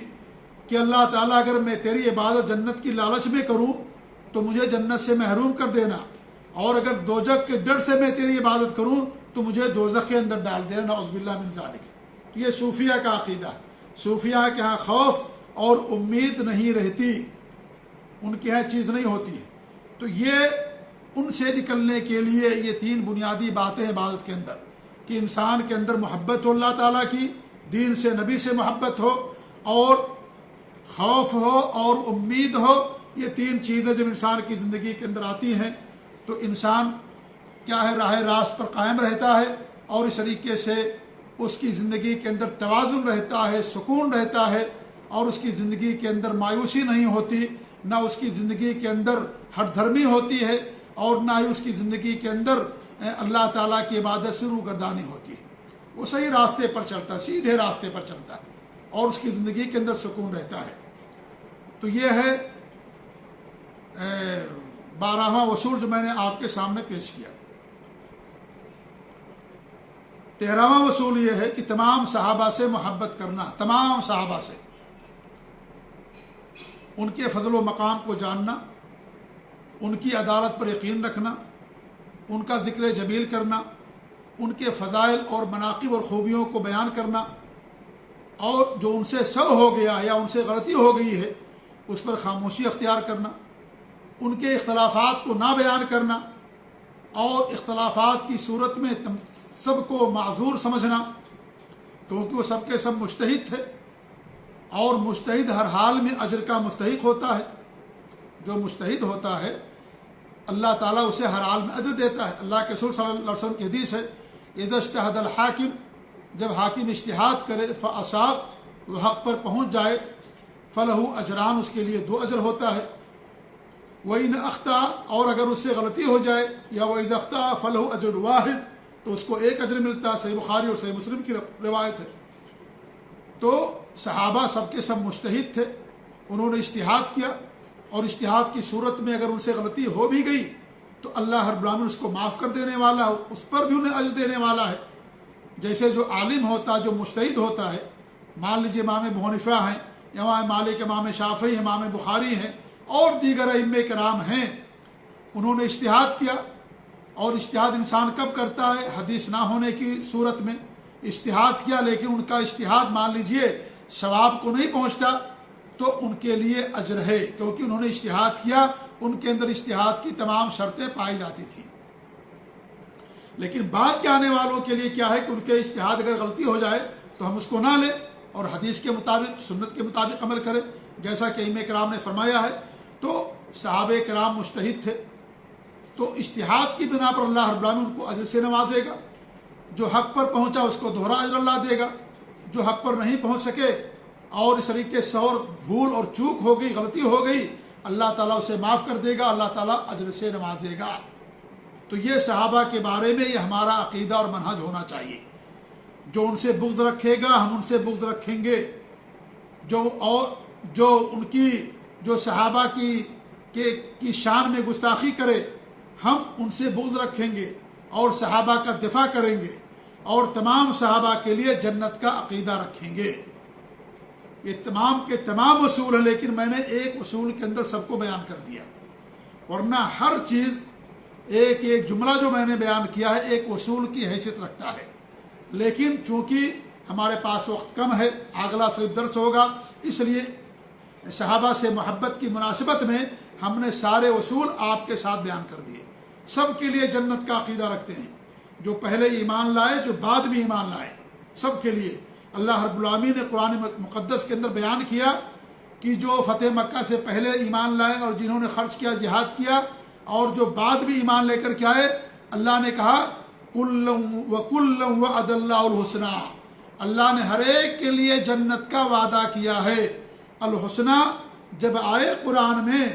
Speaker 1: کہ اللہ تعالیٰ اگر میں تیری عبادت جنت کی لالچ میں کروں تو مجھے جنت سے محروم کر دینا، اور اگر دوزخ کے ڈر سے میں تیری عبادت کروں تو مجھے دوزخ کے اندر ڈال دینا، نعوذ باللہ من ذالک۔ یہ صوفیہ کا عقیدہ، صوفیہ کے ہاں خوف اور امید نہیں رہتی، ان کے ہاں چیز نہیں ہوتی۔ تو یہ ان سے نکلنے کے لیے یہ تین بنیادی باتیں عبادت کے اندر، کہ انسان کے اندر محبت ہو اللہ تعالیٰ کی، دین سے، نبی سے محبت ہو، اور خوف ہو اور امید ہو۔ یہ تین چیزیں جب انسان کی زندگی کے اندر آتی ہیں تو انسان کیا ہے، راہ راست پر قائم رہتا ہے، اور اس طریقے سے اس کی زندگی کے اندر توازن رہتا ہے، سکون رہتا ہے، اور اس کی زندگی کے اندر مایوسی نہیں ہوتی، نہ اس کی زندگی کے اندر ہٹ دھرمی ہوتی ہے، اور نہ ہی اس کی زندگی کے اندر اللہ تعالیٰ کی عبادت سے روگردانی ہوتی ہے۔ وہ صحیح راستے پر چلتا ہے، سیدھے راستے پر چلتا ہے، اور اس کی زندگی کے اندر سکون رہتا ہے۔ تو یہ ہے 12واں اصول جو میں نے آپ کے سامنے پیش کیا۔ 13واں اصول یہ ہے کہ تمام صحابہ سے محبت کرنا، تمام صحابہ سے، ان کے فضل و مقام کو جاننا، ان کی عدالت پر یقین رکھنا، ان کا ذکر جمیل کرنا، ان کے فضائل اور مناقب اور خوبیوں کو بیان کرنا، اور جو ان سے سہو ہو گیا یا ان سے غلطی ہو گئی ہے اس پر خاموشی اختیار کرنا، ان کے اختلافات کو نہ بیان کرنا، اور اختلافات کی صورت میں سب کو معذور سمجھنا، کیونکہ وہ سب کے سب مجتہد تھے، اور مجتہد ہر حال میں اجر کا مستحق ہوتا ہے۔ جو مجتہد ہوتا ہے اللہ تعالیٰ اسے ہر حال میں اجر دیتا ہے۔ اللہ کے رسول صلی اللہ علیہ وسلم کی حدیث ہے، اذا اجتہد الحاکم، جب حاکم اجتہاد کرے، فاصاب، وہ حق پر پہنچ جائے، فلہ اجران، اس کے لیے 2 اجر ہوتا ہے، وَإِنْ أَخْطَأَ، اور اگر اس سے غلطی ہو جائے، یا وَإِذَا أَخْطَأَ فَلَهُ أَجْرٌ وَاحِدٌ، تو اس کو ایک اجر ملتا ہے۔ صحیح بخاری اور صحیح مسلم کی روایت ہے۔ تو صحابہ سب کے سب مجتہد تھے، انہوں نے اجتہاد کیا، اور اجتہاد کی صورت میں اگر ان سے غلطی ہو بھی گئی تو اللہ رب العالمین اس کو معاف کر دینے والا ہے، اس پر بھی انہیں اجر دینے والا ہے۔ جیسے جو عالم ہوتا ہے، جو مجتہد ہوتا ہے، مان لیجیے امام ابو حنیفہ ہیں، امام مالک، امام شافعی، امام بخاری ہیں، اور دیگر ائمہ کرام ہیں، انہوں نے اجتہاد کیا۔ اور اجتہاد انسان کب کرتا ہے؟ حدیث نہ ہونے کی صورت میں اجتہاد کیا، لیکن ان کا اجتہاد مان لیجئے ثواب کو نہیں پہنچتا تو ان کے لیے اجر ہے، کیونکہ انہوں نے اجتہاد کیا، ان کے اندر اجتہاد کی تمام شرطیں پائی جاتی تھیں۔ لیکن بعد کے آنے والوں کے لیے کیا ہے کہ ان کے اجتہاد اگر غلطی ہو جائے تو ہم اس کو نہ لیں اور حدیث کے مطابق، سنت کے مطابق عمل کریں، جیسا کہ ائمہ کرام نے فرمایا ہے۔ تو صحابہ کرام مجتہد تھے، تو اجتہاد کی بنا پر اللہ رب العالمین ان کو اجر سے نوازے گا۔ جو حق پر پہنچا اس کو دوہرا اجر اللہ دے گا، جو حق پر نہیں پہنچ سکے اور اس طریقے سے اور بھول اور چوک ہو گئی، غلطی ہو گئی، اللہ تعالیٰ اسے معاف کر دے گا، اللہ تعالیٰ اجر سے نوازے گا۔ تو یہ صحابہ کے بارے میں یہ ہمارا عقیدہ اور منہج ہونا چاہیے۔ جو ان سے بغض رکھے گا ہم ان سے بغض رکھیں گے، جو ان کی جو صحابہ کی شان میں گستاخی کرے ہم ان سے بغض رکھیں گے اور صحابہ کا دفاع کریں گے، اور تمام صحابہ کے لیے جنت کا عقیدہ رکھیں گے۔ یہ تمام کے تمام اصول ہیں، لیکن میں نے ایک اصول کے اندر سب کو بیان کر دیا، ورنہ ہر چیز ایک ایک جملہ جو میں نے بیان کیا ہے ایک اصول کی حیثیت رکھتا ہے۔ لیکن چونکہ ہمارے پاس وقت کم ہے، اگلا صرف درس ہوگا، اس لیے صحابہ سے محبت کی مناسبت میں ہم نے سارے اصول آپ کے ساتھ بیان کر دیے۔ سب کے لیے جنت کا عقیدہ رکھتے ہیں، جو پہلے ایمان لائے، جو بعد میں ایمان لائے، سب کے لیے اللہ رب العالمین نے قرآن مقدس کے اندر بیان کیا کہ جو فتح مکہ سے پہلے ایمان لائے اور جنہوں نے خرچ کیا، جہاد کیا، اور جو بعد بھی ایمان لے کر کے آئے، اللہ نے کہا وَكُلًّا وَعَدَ اللَّهُ الْحُسْنَى، اللہ نے ہر ایک کے لیے جنت کا وعدہ کیا ہے۔ الحسنہ جب آئے قرآن میں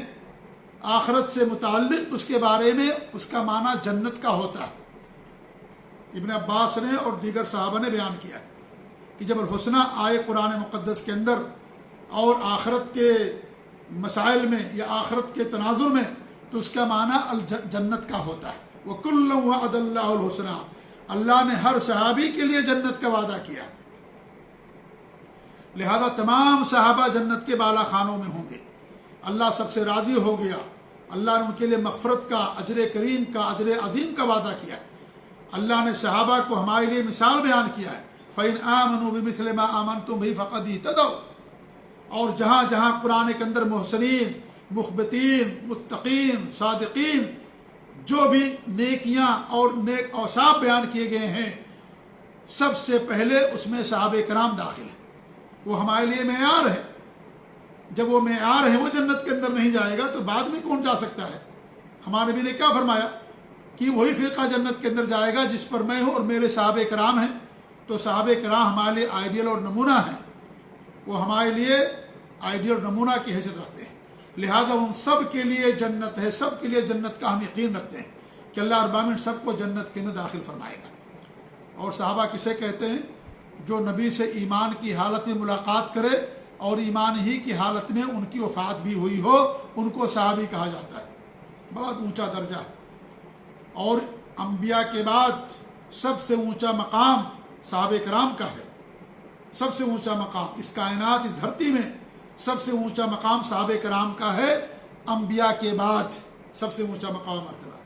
Speaker 1: آخرت سے متعلق، اس کے بارے میں اس کا معنی جنت کا ہوتا ہے۔ ابن عباس نے اور دیگر صحابہ نے بیان کیا کہ جب الحسنہ آئے قرآن مقدس کے اندر اور آخرت کے مسائل میں یا آخرت کے تناظر میں، تو اس کا معنی جنت کا ہوتا ہے۔ وَكُلًّا وَعَدَ اللَّهُ الْحُسْنَى، اللہ نے ہر صحابی کے لیے جنت کا وعدہ کیا، لہذا تمام صحابہ جنت کے بالا خانوں میں ہوں گے۔ اللہ سب سے راضی ہو گیا، اللہ نے ان کے لیے مغفرت کا، اجر کریم کا، اجر عظیم کا وعدہ کیا۔ اللہ نے صحابہ کو ہمارے لیے مثال بیان کیا ہے، فَإِنْ آمَنُوا بِمِثْلِ مَا آمَنْتُمْ بِهِ فَقَدْ اهْتَدَوْا، اور جہاں جہاں قرآن کے اندر محسنین، مخبتین، متقین، صادقین، جو بھی نیکیاں اور نیک اوصاف بیان کیے گئے ہیں، سب سے پہلے اس میں صحابہ کرام داخل ہیں۔ وہ ہمارے لیے معیار ہے۔ جب وہ معیار ہے، وہ جنت کے اندر نہیں جائے گا تو بعد میں کون جا سکتا ہے؟ ہمارے نبی نے کیا فرمایا کہ وہی فرقہ جنت کے اندر جائے گا جس پر میں ہوں اور میرے صحابہ کرام ہیں۔ تو صحابہ کرام ہمارے لیے آئیڈیل اور نمونہ ہیں، وہ ہمارے لیے آئیڈیل اور نمونہ کی حیثیت رکھتے ہیں، لہذا ان سب کے لیے جنت ہے، سب کے لیے جنت کا ہم یقین رکھتے ہیں کہ اللہ رب العالمین سب کو جنت کے اندر داخل فرمائے گا۔ اور صحابہ کسے کہتے ہیں؟ جو نبی سے ایمان کی حالت میں ملاقات کرے اور ایمان ہی کی حالت میں ان کی وفات بھی ہوئی ہو، ان کو صحابی کہا جاتا ہے۔ بڑا اونچا درجہ ہے، اور انبیاء کے بعد سب سے اونچا مقام صحابہ کرام کا ہے۔ سب سے اونچا مقام اس کائنات، اس دھرتی میں سب سے اونچا مقام صحابہ کرام کا ہے، انبیاء کے بعد سب سے اونچا مقام مرتبہ۔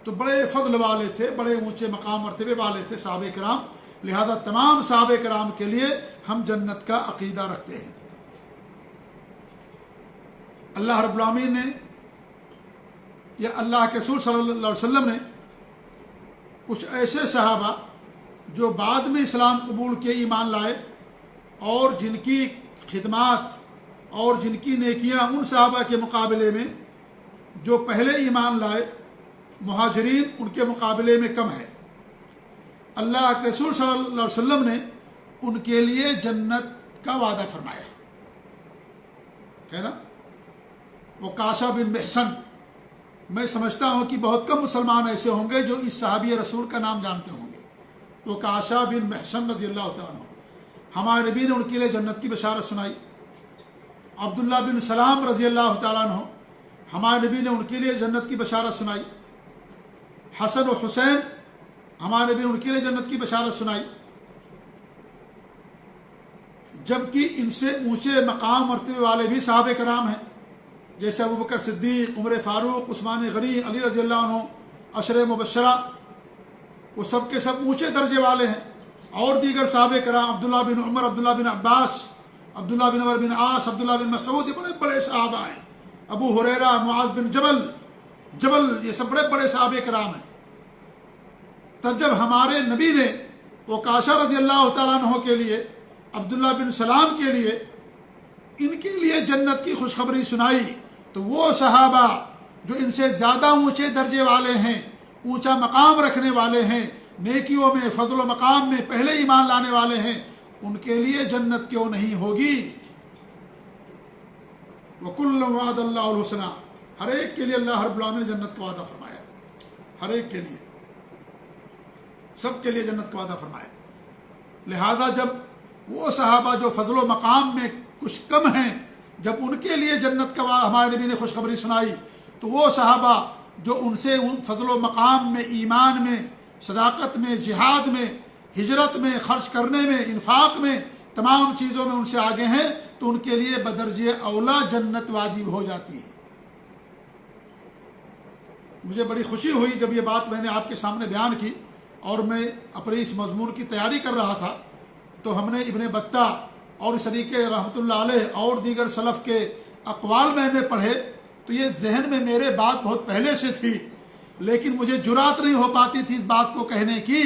Speaker 1: تو بڑے فضل والے تھے، بڑے اونچے مقام مرتبے والے تھے صحابہ کرام، لہذا تمام صحابہ کرام کے لیے ہم جنت کا عقیدہ رکھتے ہیں۔ اللہ رب العالمین نے یا اللہ کے رسول صلی اللہ علیہ وسلم نے کچھ ایسے صحابہ جو بعد میں اسلام قبول کیے، ایمان لائے، اور جن کی خدمات اور جن کی نیکیاں ان صحابہ کے مقابلے میں جو پہلے ایمان لائے مہاجرین ان کے مقابلے میں کم ہے۔ اللہ کے رسول صلی اللہ علیہ وسلم نے ان کے لیے جنت کا وعدہ فرمایا ہے نا۔ عکاشہ بن محصن میں سمجھتا ہوں کہ بہت کم مسلمان ایسے ہوں گے جو اس صحابی رسول کا نام جانتے ہوں گے۔ تو عکاشہ بن محصن رضی اللہ تعالیٰ عنہ، ہمارے نبی نے ان کے لیے جنت کی بشارت سنائی۔ عبداللہ بن سلام رضی اللہ تعالیٰ عنہ، ہمارے نبی نے ان کے لیے جنت کی بشارت سنائی۔ حسن و حسین، ہمارے نبی نے ان کے لیے جنت کی بشارت سنائی، جبکہ ان سے اونچے مقام مرتبے والے بھی صحابہ کرام ہیں، جیسے ابوبکر صدیق، عمر فاروق، عثمان غنی، علی رضی اللہ عنہ، عشرہ مبشرہ، وہ سب کے سب اونچے درجے والے ہیں۔ اور دیگر صحابہ کرام، عبداللہ بن عمر، عبداللہ بن عباس، عبداللہ بن عمر بن عاص، عبداللہ بن مسعود، یہ بڑے بڑے صحابہ ہیں۔ ابو ہریرہ، معاذ بن جبل، یہ سب بڑے بڑے صحابہ کرام ہیں۔ تب جب ہمارے نبی نے عکاشہ رضی اللہ تعالیٰ عنہ کے لیے، عبداللہ بن سلام کے لیے، ان کے لیے جنت کی خوشخبری سنائی، تو وہ صحابہ جو ان سے زیادہ اونچے درجے والے ہیں، اونچا مقام رکھنے والے ہیں، نیکیوں میں، فضل و مقام میں پہلے ایمان لانے والے ہیں، ان کے لیے جنت کیوں نہیں ہوگی؟ وَكُلًّا وَعَدَ اللَّهُ الْحُسْنَىٰ، ہر ایک کے لیے اللہ رب العالمین نے جنت کا وعدہ فرمایا، ہر ایک کے لیے، سب کے لیے جنت کا وعدہ فرمایا۔ لہذا جب وہ صحابہ جو فضل و مقام میں کچھ کم ہیں، جب ان کے لیے جنت کا وعدہ ہمارے نبی نے خوشخبری سنائی، تو وہ صحابہ جو ان سے فضل و مقام میں، ایمان میں، صداقت میں، جہاد میں، ہجرت میں، خرچ کرنے میں، انفاق میں، تمام چیزوں میں ان سے آگے ہیں، تو ان کے لیے بدرجہ اولا جنت واجب ہو جاتی ہے۔ مجھے بڑی خوشی ہوئی جب یہ بات میں نے آپ کے سامنے بیان کی، اور میں اپنے اس مضمون کی تیاری کر رہا تھا، تو ہم نے ابن بطہ اور اس طریقے رحمۃ اللہ علیہ اور دیگر سلف کے اقوال میں نے پڑھے، تو یہ ذہن میں میرے بات بہت پہلے سے تھی، لیکن مجھے جرات نہیں ہو پاتی تھی اس بات کو کہنے کی۔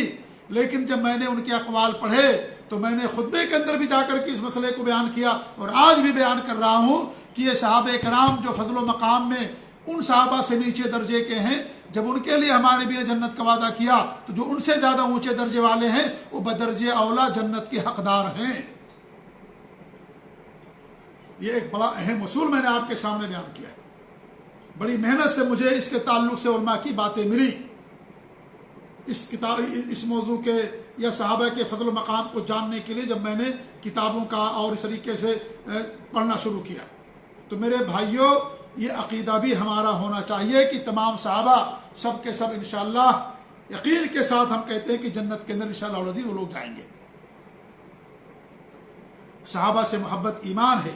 Speaker 1: لیکن جب میں نے ان کے اقوال پڑھے تو میں نے خطبے کے اندر بھی جا کر کے اس مسئلے کو بیان کیا، اور آج بھی بیان کر رہا ہوں کہ یہ صحابہ کرام جو فضل و مقام میں ان صحابہ سے نیچے درجے کے ہیں، جب ان کے لیے ہمارے نبی نے جنت کا وعدہ کیا، تو جو ان سے زیادہ اونچے درجے والے ہیں وہ بدرجہ اولا جنت کے حقدار ہیں۔ یہ ایک بڑا اہم اصول میں نے آپ کے سامنے بیان کیا ہے۔ بڑی محنت سے مجھے اس کے تعلق سے علماء کی باتیں ملی، اس موضوع کے یا صحابہ کے فضل و مقام کو جاننے کے لیے جب میں نے کتابوں کا اور اس طریقے سے پڑھنا شروع کیا، تو میرے بھائیوں، یہ عقیدہ بھی ہمارا ہونا چاہیے کہ تمام صحابہ سب کے سب انشاءاللہ یقین کے ساتھ ہم کہتے ہیں کہ جنت کے اندر انشاءاللہ العزیز وہ لوگ جائیں گے۔ صحابہ سے محبت ایمان ہے۔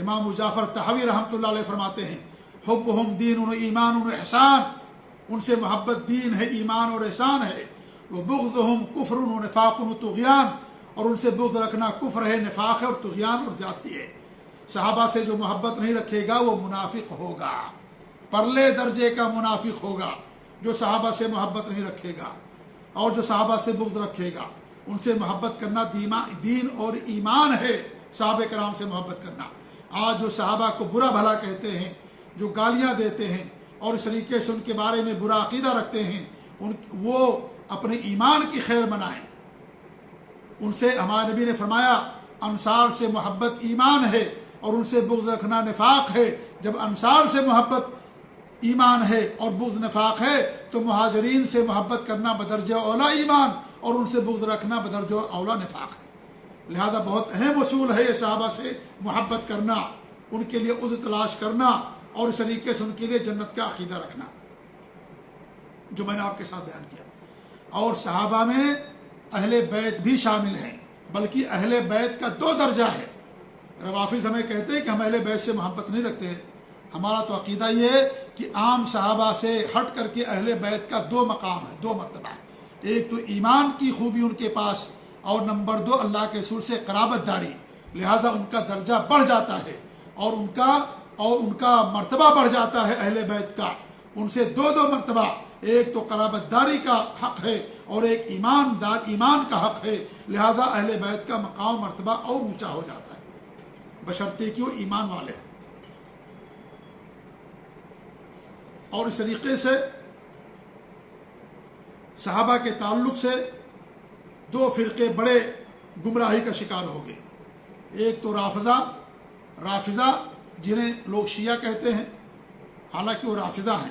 Speaker 1: امام جعفر طحاوی رحمۃ اللہ علیہ فرماتے ہیں، حبہم دین و ایمان و احسان، ان سے محبت دین ہے، ایمان اور احسان ہے۔ وہ بغضہم کفر و نفاق و طغیان، اور ان سے بغض رکھنا کفر ہے، نفاق ہے اور طغیان اور زیادتی ہے۔ صحابہ سے جو محبت نہیں رکھے گا وہ منافق ہوگا، پرلے درجے کا منافق ہوگا، جو صحابہ سے محبت نہیں رکھے گا۔ اور جو صحابہ سے بغض رکھے گا، ان سے محبت کرنا دین اور ایمان ہے، صحابہ کرام سے محبت کرنا۔ آج جو صحابہ کو برا بھلا کہتے ہیں، جو گالیاں دیتے ہیں اور اس طریقے سے ان کے بارے میں برا عقیدہ رکھتے ہیں، وہ اپنے ایمان کی خیر منائیں۔ ان سے ہمارے نبی نے فرمایا انصار سے محبت ایمان ہے اور ان سے بغض رکھنا نفاق ہے۔ جب انصار سے محبت ایمان ہے اور بغض نفاق ہے تو مہاجرین سے محبت کرنا بدرجہ اولا ایمان اور ان سے بغض رکھنا بدرجہ اولا نفاق ہے۔ لہذا بہت اہم اصول ہے یہ صحابہ سے محبت کرنا، ان کے لیے عذر تلاش کرنا اور اس طریقے سے ان کے لیے جنت کا عقیدہ رکھنا، جو میں نے آپ کے ساتھ بیان کیا۔ اور صحابہ میں اہل بیت بھی شامل ہیں، بلکہ اہل بیت کا دو درجہ ہے۔ روافض ہمیں کہتے ہیں کہ ہم اہل بیت سے محبت نہیں رکھتے، ہمارا تو عقیدہ یہ ہے کہ عام صحابہ سے ہٹ کر کے اہل بیت کا دو مقام ہے، دو مرتبہ ہے۔ ایک تو ایمان کی خوبی ان کے پاس، اور نمبر دو اللہ کے رسول سے قرابت داری، لہذا ان کا درجہ بڑھ جاتا ہے اور ان کا مرتبہ بڑھ جاتا ہے اہل بیت کا، ان سے دو مرتبہ، ایک تو قرابت داری کا حق ہے اور ایک ایمان کا حق ہے، لہذا اہل بیت کا مقام مرتبہ اور اونچا ہو جاتا ہے، بشرطے کہ وہ ایمان والے ہیں۔ اور اس طریقے سے صحابہ کے تعلق سے دو فرقے بڑے گمراہی کا شکار ہو گئے۔ ایک تو رافضہ جنہیں لوگ شیعہ کہتے ہیں، حالانکہ وہ رافضہ ہیں،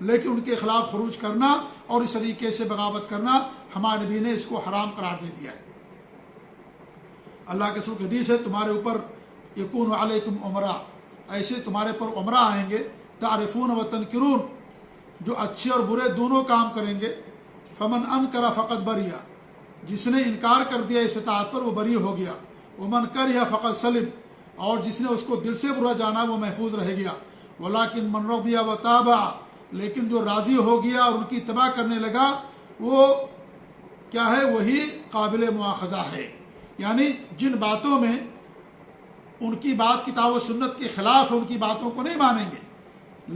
Speaker 1: لیکن ان کے خلاف خروج کرنا اور اس طریقے سے بغاوت کرنا ہمارے نبی نے اس کو حرام قرار دے دیا ہے۔ اللہ کے رسول کی حدیث ہے تمہارے اوپر یکون علیکم عمرہ، ایسے تمہارے پر عمرہ آئیں گے، تعرفون و تنکرون، جو اچھے اور برے دونوں کام کریں گے، فمن انکر فقط بریا، جس نے انکار کر دیا استطاعت پر وہ بری ہو گیا، ومن کرہ فقط سلم، اور جس نے اس کو دل سے برا جانا وہ محفوظ رہ گیا، ولیکن من رضی و تابع، لیکن جو راضی ہو گیا اور ان کی اتباع کرنے لگا وہ کیا ہے، وہی قابل مواخذہ ہے۔ یعنی جن باتوں میں ان کی بات کتاب و سنت کے خلاف ہے ان کی باتوں کو نہیں مانیں گے،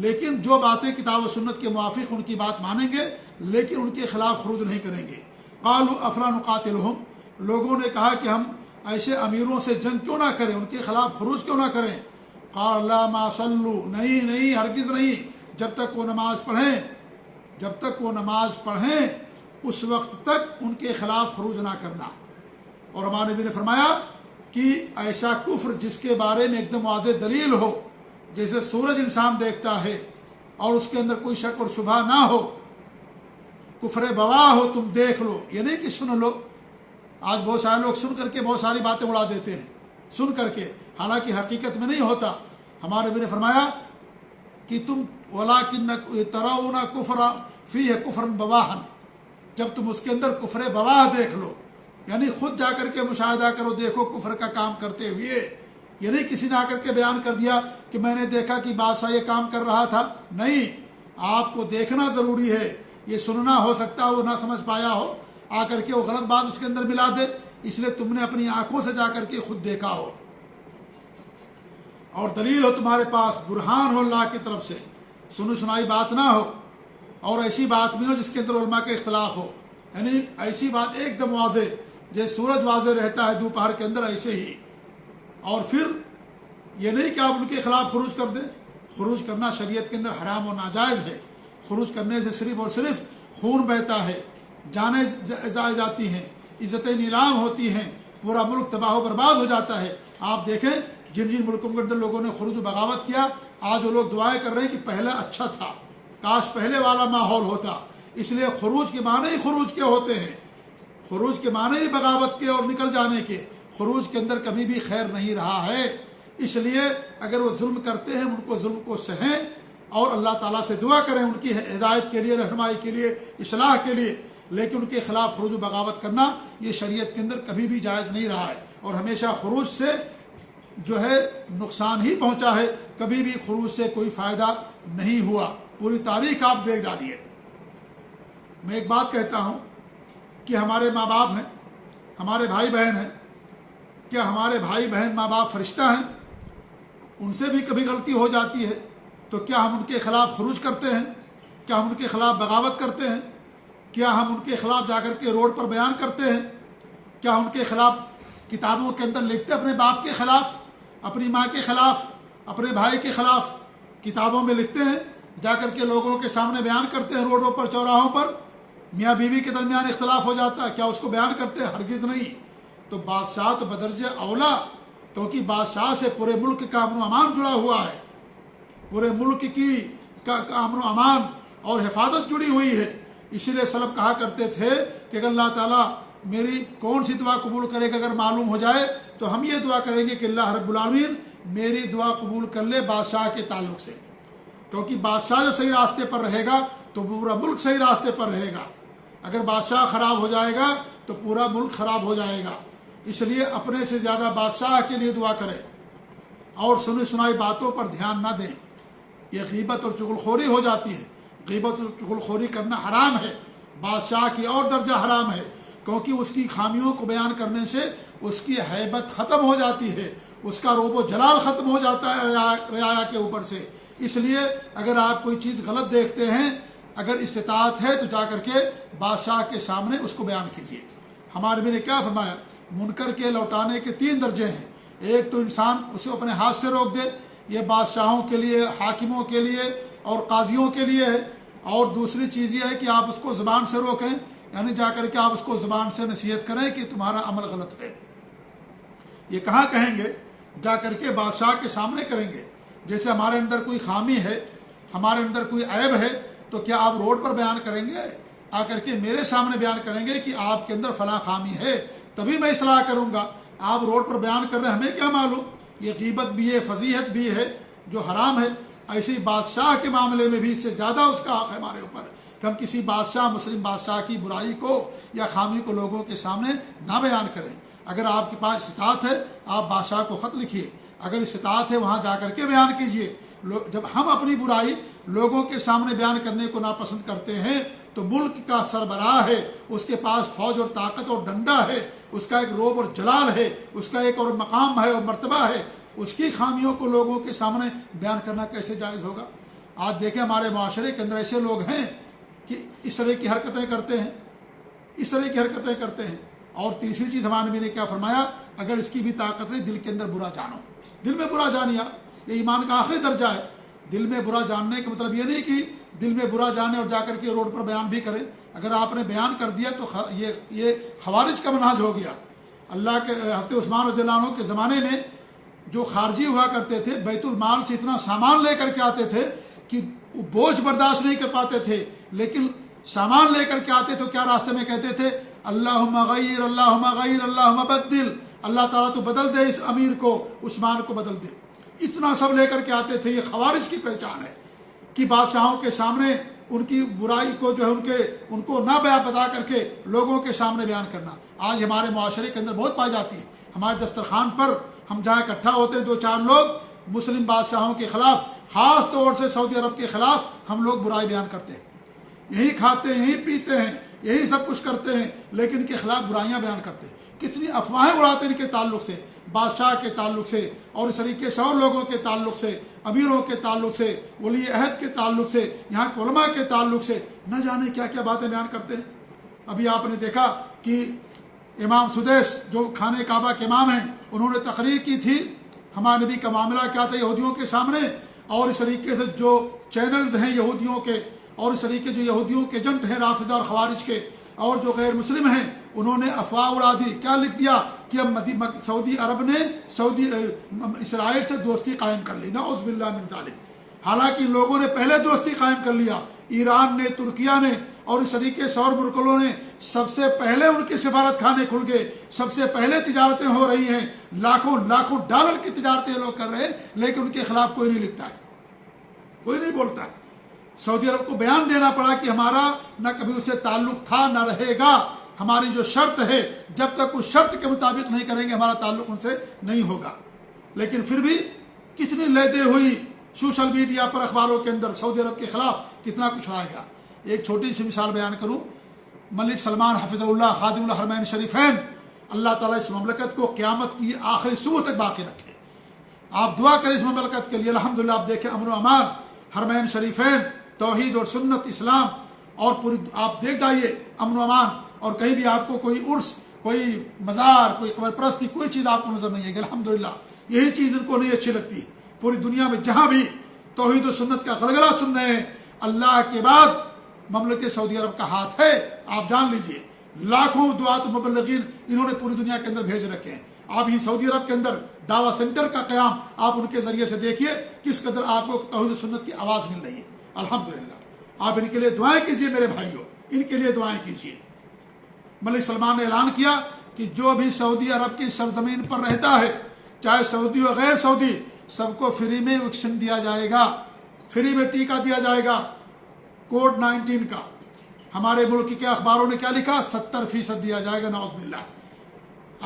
Speaker 1: لیکن جو باتیں کتاب و سنت کے موافق ان کی بات مانیں گے لیکن ان کے خلاف خروج نہیں کریں گے۔ قالوا افلا نقاتلہم، لوگوں نے کہا کہ ہم ایسے امیروں سے جنگ کیوں نہ کریں، ان کے خلاف خروج کیوں نہ کریں۔ قال لا ما صلوا، نہیں ہرگز نہیں، جب تک وہ نماز پڑھیں اس وقت تک ان کے خلاف خروج نہ کرنا۔ اور ہمارے نبی نے فرمایا کہ ایسا کفر جس کے بارے میں ایک دم واضح دلیل ہو، جیسے سورج انسان دیکھتا ہے اور اس کے اندر کوئی شک اور شبہ نہ ہو، کفر بواہ ہو، تم دیکھ لو، یہ نہیں کہ سن لو۔ آج بہت سارے لوگ سن کر کے بہت ساری باتیں اڑا دیتے ہیں، سن کر کے، حالانکہ حقیقت میں نہیں ہوتا۔ ہمارے نبی نے فرمایا کہ تم وَلَٰكِنَّ تَرَوْنَ كُفْرًا فِيهِ كُفْرًا بَوَاحًا، جب تم اس کے اندر کفر بواہ دیکھ لو، یعنی خود جا کر کے مشاہدہ کرو، دیکھو کفر کا کام کرتے ہوئے، یہ نہیں کسی نے آ کر کے بیان کر دیا کہ میں نے دیکھا کہ بادشاہ یہ کام کر رہا تھا، نہیں، آپ کو دیکھنا ضروری ہے۔ یہ سننا ہو سکتا ہے وہ نہ سمجھ پایا ہو، آ کر کے وہ غلط بات اس کے اندر ملا دے، اس لیے تم نے اپنی آنکھوں سے جا کر کے خود دیکھا ہو اور دلیل ہو تمہارے پاس، برہان ہو اللہ کی طرف سے، سنی سنائی بات نہ ہو، اور ایسی بات بھی ہو جس کے اندر علماء کے اختلاف ہو، یعنی ایسی بات ایک دم واضح، جیسے سورج واضح رہتا ہے دوپہر کے اندر، ایسے ہی۔ اور پھر یہ نہیں کہ آپ ان کے خلاف خروج کر دیں، خروج کرنا شریعت کے اندر حرام و ناجائز ہے۔ خروج کرنے سے صرف اور صرف خون بہتا ہے، جانیں ضائع جاتی ہیں، عزتیں نیلام ہوتی ہیں، پورا ملک تباہ و برباد ہو جاتا ہے۔ آپ دیکھیں جن جن ملکوں کے اندر لوگوں نے خروج و بغاوت کیا، آج وہ لوگ دعائیں کر رہے ہیں کہ پہلے اچھا تھا، کاش پہلے والا ماحول ہوتا۔ اس لیے خروج کے معنی ہی خروج کے ہوتے ہیں، خروج کے معنی ہی بغاوت کے اور نکل جانے کے، خروج کے اندر کبھی بھی خیر نہیں رہا ہے۔ اس لیے اگر وہ ظلم کرتے ہیں ان کو ظلم کو سہیں اور اللہ تعالیٰ سے دعا کریں ان کی ہدایت کے لیے، رہنمائی کے لیے، اصلاح کے لیے، لیکن ان کے خلاف خروج و بغاوت کرنا یہ شریعت کے اندر کبھی بھی جائز نہیں رہا ہے، اور ہمیشہ خروج سے جو ہے نقصان ہی پہنچا ہے، کبھی بھی خروج سے کوئی فائدہ نہیں ہوا۔ پوری تاریخ آپ دیکھ ڈالیے۔ میں ایک بات کہتا ہوں کہ ہمارے ماں باپ ہیں، ہمارے بھائی بہن ہیں، کیا ہمارے بھائی بہن ماں باپ فرشتہ ہیں؟ ان سے بھی کبھی غلطی ہو جاتی ہے تو کیا ہم ان کے خلاف خروج کرتے ہیں؟ کیا ہم ان کے خلاف بغاوت کرتے ہیں؟ کیا ہم ان کے خلاف جا کر کے روڈ پر بیان کرتے ہیں؟ کیا ان کے خلاف کتابوں کے اندر لکھتے ہیں؟ اپنے باپ کے خلاف، اپنی ماں کے خلاف، اپنے بھائی کے خلاف کتابوں میں لکھتے ہیں، جا کر کے لوگوں کے سامنے بیان کرتے ہیں، روڈوں پر، چوراہوں پر؟ میاں بیوی کے درمیان اختلاف ہو جاتا ہے، کیا اس کو بیان کرتے ہیں؟ ہرگز نہیں۔ تو بادشاہ تو بدرجہ اولا، کیونکہ بادشاہ سے پورے ملک کا امن و امان جڑا ہوا ہے، پورے ملک کی کا امن و امان اور حفاظت جڑی ہوئی ہے۔ اسی لیے سلف کہا کرتے تھے کہ اگر اللہ تعالیٰ میری کون سی دعا قبول کرے گا، اگر معلوم ہو جائے تو ہم یہ دعا کریں گے کہ اللہ رب العالمین میری دعا قبول کر لے بادشاہ کے تعلق سے، کیونکہ بادشاہ جب صحیح راستے پر رہے گا تو پورا ملک صحیح راستے پر رہے گا، اگر بادشاہ خراب ہو جائے گا تو پورا ملک خراب ہو جائے گا۔ اس لیے اپنے سے زیادہ بادشاہ کے لیے دعا کریں اور سنی سنائی باتوں پر دھیان نہ دیں، یہ غیبت اور چغلخوری ہو جاتی ہے۔ غیبت اور چغلخوری کرنا حرام ہے، بادشاہ کی اور درجہ حرام ہے، کیونکہ اس کی خامیوں کو بیان کرنے سے اس کی ہیبت ختم ہو جاتی ہے، اس کا روب و جلال ختم ہو جاتا ہے رعایا کے اوپر سے۔ اس لیے اگر آپ کوئی چیز غلط دیکھتے ہیں، اگر استطاعت ہے تو جا کر کے بادشاہ کے سامنے اس کو بیان کیجیے۔ ہمارے نبی نے کیا فرمایا؟ منکر کے لوٹانے کے 3 درجے ہیں، ایک تو انسان اسے اپنے ہاتھ سے روک دے، یہ بادشاہوں کے لیے، حاکموں کے لیے اور قاضیوں کے لیے ہے، اور دوسری چیز یہ ہے کہ آپ اس کو زبان سے روکیں، یعنی جا کر کے آپ اس کو زبان سے نصیحت کریں کہ تمہارا عمل غلط ہے۔ یہ کہاں کہیں گے؟ جا کر کے بادشاہ کے سامنے کریں گے۔ جیسے ہمارے اندر کوئی خامی ہے، ہمارے اندر کوئی عیب ہے، تو کیا آپ روڈ پر بیان کریں گے؟ آ کر کے میرے سامنے بیان کریں گے کہ آپ کے اندر فلاں خامی ہے تبھی میں اصلاح کروں گا۔ آپ روڈ پر بیان کر رہے ہیں، ہمیں کیا معلوم؟ یہ غیبت بھی ہے، فضیحت بھی ہے جو حرام ہے۔ ایسے ہی بادشاہ کے معاملے میں بھی اس سے زیادہ اس کا حق ہے ہمارے اوپر کہ ہم کسی بادشاہ، مسلم بادشاہ کی برائی کو یا خامی کو لوگوں کے سامنے نہ بیان کریں۔ اگر آپ کے پاس استطاعت ہے آپ بادشاہ کو خط لکھیے، اگر استطاعت ہے وہاں جا کر کے بیان کیجیے۔ جب ہم اپنی برائی لوگوں کے سامنے بیان کرنے کو ناپسند کرتے ہیں تو ملک کا سربراہ ہے، اس کے پاس فوج اور طاقت اور ڈنڈا ہے، اس کا ایک روب اور جلال ہے، اس کا ایک اور مقام ہے اور مرتبہ ہے، اس کی خامیوں کو لوگوں کے سامنے بیان کرنا کیسے جائز ہوگا؟ آج دیکھیں ہمارے معاشرے کے اندر ایسے لوگ ہیں کہ اس طرح کی حرکتیں کرتے ہیں، اس طرح کی حرکتیں کرتے ہیں۔ اور تیسری چیز ہمارے نبی نے کیا فرمایا؟ اگر اس کی بھی طاقت نہیں، دل کے اندر برا جانو، دل میں برا جانیا، یہ ایمان کا آخری درجہ ہے۔ دل میں برا جاننے کا مطلب یہ نہیں کہ دل میں برا جانے اور جا کر کے روڈ پر بیان بھی کریں۔ اگر آپ نے بیان کر دیا تو یہ خوارج کا منہج ہو گیا۔ اللہ کے حضرت عثمان رضی اللہ عنہ کے زمانے میں جو خارجی ہوا کرتے تھے، بیت المال سے اتنا سامان لے کر کے آتے تھے کہ بوجھ برداشت نہیں کر پاتے تھے، لیکن سامان لے کر کے آتے تو کیا راستے میں کہتے تھے؟ اللہم غیر، اللہم غیر، اللہم بدل، اللہ تعالیٰ تو بدل دے اس امیر کو، عثمان کو بدل دے۔ اتنا سب لے کر کے آتے تھے۔ یہ خوارج کی پہچان ہے کہ بادشاہوں کے سامنے ان کی برائی کو جو ہے ان کو نہ بیان بتا کر کے لوگوں کے سامنے بیان کرنا آج ہمارے معاشرے کے اندر بہت پائی جاتی ہے۔ ہمارے دسترخوان پر ہم جہاں اکٹھا ہوتے ہیں دو چار لوگ، مسلم بادشاہوں کے خلاف، خاص طور سے سعودی عرب کے خلاف ہم لوگ برائی بیان کرتے ہیں، یہی کھاتے ہیں، یہی پیتے ہیں، یہی سب کچھ کرتے ہیں، لیکن ان کے خلاف برائیاں بیان کرتے ہیں۔ کتنی افواہیں اڑاتے ہیں ان کے تعلق سے، بادشاہ کے تعلق سے، اور اس طریقے سے اور لوگوں کے تعلق سے، امیروں کے تعلق سے، ولی عہد کے تعلق سے، یہاں کے علماء کے تعلق سے، نہ جانے کیا کیا باتیں بیان کرتے ہیں۔ ابھی آپ نے دیکھا کہ امام سدیس جو خانہ کعبہ کے امام ہیں، انہوں نے تقریر کی تھی ہمارے نبی کا معاملہ کیا تھا یہودیوں کے سامنے، اور اس طریقے سے جو چینلز ہیں یہودیوں کے، اور اس طریقے جو یہودیوں کے ایجنٹ ہیں رافضہ اور خوارج کے، اور جو غیر مسلم ہیں، انہوں نے افواہ اڑا دی۔ کیا لکھ دیا کہ اب سعودی عرب نے اسرائیل سے دوستی قائم کر لی، نعوذ باللہ من ذالک۔ حالانکہ ان لوگوں نے پہلے دوستی قائم کر لیا، ایران نے، ترکیہ نے، اور اس طریقے سے اور ملکوں نے، سب سے پہلے ان کے سفارت خانے کھل گئے، سب سے پہلے تجارتیں ہو رہی ہیں، لاکھوں لاکھوں ڈالر کی تجارتیں لوگ کر رہے ہیں، لیکن ان کے خلاف کوئی نہیں لکھتا ہے، کوئی نہیں بولتا ہے۔ سعودی عرب کو بیان دینا پڑا کہ ہمارا نہ کبھی اسے تعلق تھا نہ رہے گا، ہماری جو شرط ہے جب تک اس شرط کے مطابق نہیں کریں گے ہمارا تعلق ان سے نہیں ہوگا۔ لیکن پھر بھی کتنی لیدے ہوئی سوشل میڈیا پر، اخباروں کے اندر سعودی عرب کے خلاف کتنا کچھ آئے گا۔ ایک چھوٹی سی مثال بیان کروں، ملک سلمان حفظہ اللہ خادم الحرمین شریفین، اللہ تعالیٰ اس مملکت کو قیامت کی آخری صبح تک باقی رکھے۔ آپ دعا کریں اس مملکت کے لیے۔ الحمدللہ آپ دیکھیں امن و امان، حرمین شریفین، توحید اور سنت، اسلام، اور پوری آپ دیکھ جائیے امن و امان، اور کہیں بھی آپ کو کوئی عرس، کوئی مزار، کوئی قبر پرستی، کوئی چیز آپ کو نظر نہیں آئے گی۔ الحمدللہ یہی چیز ان کو نہیں اچھی لگتی۔ پوری دنیا میں جہاں بھی توحید و سنت کا غلغلہ سن رہے ہیں، اللہ کے بعد مملکت سعودی عرب کا ہاتھ ہے، آپ جان لیجئے۔ لاکھوں دعات و مبلغین انہوں نے پوری دنیا کے اندر بھیج رکھے ہیں۔ آپ ہی سعودی عرب کے اندر دعویٰ سینٹر کا قیام آپ ان کے ذریعے سے دیکھیے کس قدر آپ کو توحید و سنت کی آواز مل رہی ہے۔ الحمدللہ آپ ان کے لیے دعائیں کیجیے میرے بھائیوں، ان کے لیے دعائیں کیجیے۔ ملک سلمان نے اعلان کیا کہ جو بھی سعودی عرب کی سرزمین پر رہتا ہے، چاہے سعودی و غیر سعودی، سب کو فری میں ویکسین دیا جائے گا، فری میں ٹیکہ دیا جائے گا کووڈ-19 کا۔ ہمارے ملک کے اخباروں نے کیا لکھا؟ 70% دیا جائے گا، نعوذ باللہ۔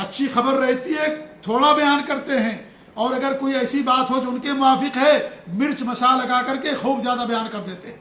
Speaker 1: اچھی خبر رہتی ہے، تھوڑا بیان کرتے ہیں، اور اگر کوئی ایسی بات ہو جو ان کے موافق ہے، مرچ مسالہ لگا کر کے خوب زیادہ بیان کر دیتے ہیں۔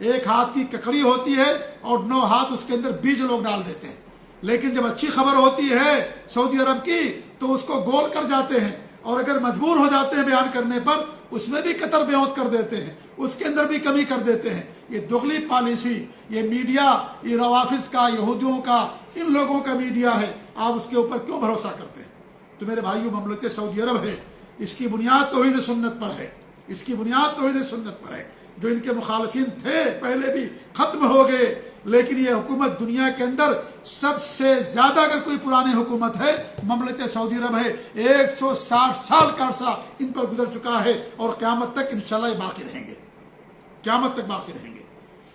Speaker 1: ایک ہاتھ کی ککڑی ہوتی ہے اور 9 ہاتھ اس کے اندر بیج لوگ ڈال دیتے ہیں، لیکن جب اچھی خبر ہوتی ہے سعودی عرب کی تو اس کو گول کر جاتے ہیں، اور اگر مجبور ہو جاتے ہیں بیان کرنے پر اس میں بھی قطر بیعت کر دیتے ہیں، اس کے اندر بھی کمی کر دیتے ہیں۔ یہ دغلی پالیسی، یہ میڈیا، یہ روافظ کا، یہودیوں کا، ان لوگوں کا میڈیا ہے، آپ اس کے اوپر کیوں بھروسہ کرتے ہیں؟ تو میرے بھائیوں، مملکت سعودی عرب ہے، اس کی بنیاد توحید سنت پر ہے، اس کی بنیاد توحید سنت پر ہے۔ جو ان کے مخالفین تھے پہلے بھی ختم ہو گئے، لیکن یہ حکومت دنیا کے اندر سب سے زیادہ اگر کوئی پرانی حکومت ہے مملکت سعودی عرب ہے۔ 160 سال کا عرصہ ان پر گزر چکا ہے، اور قیامت تک انشاءاللہ یہ باقی رہیں گے، قیامت تک باقی رہیں گے۔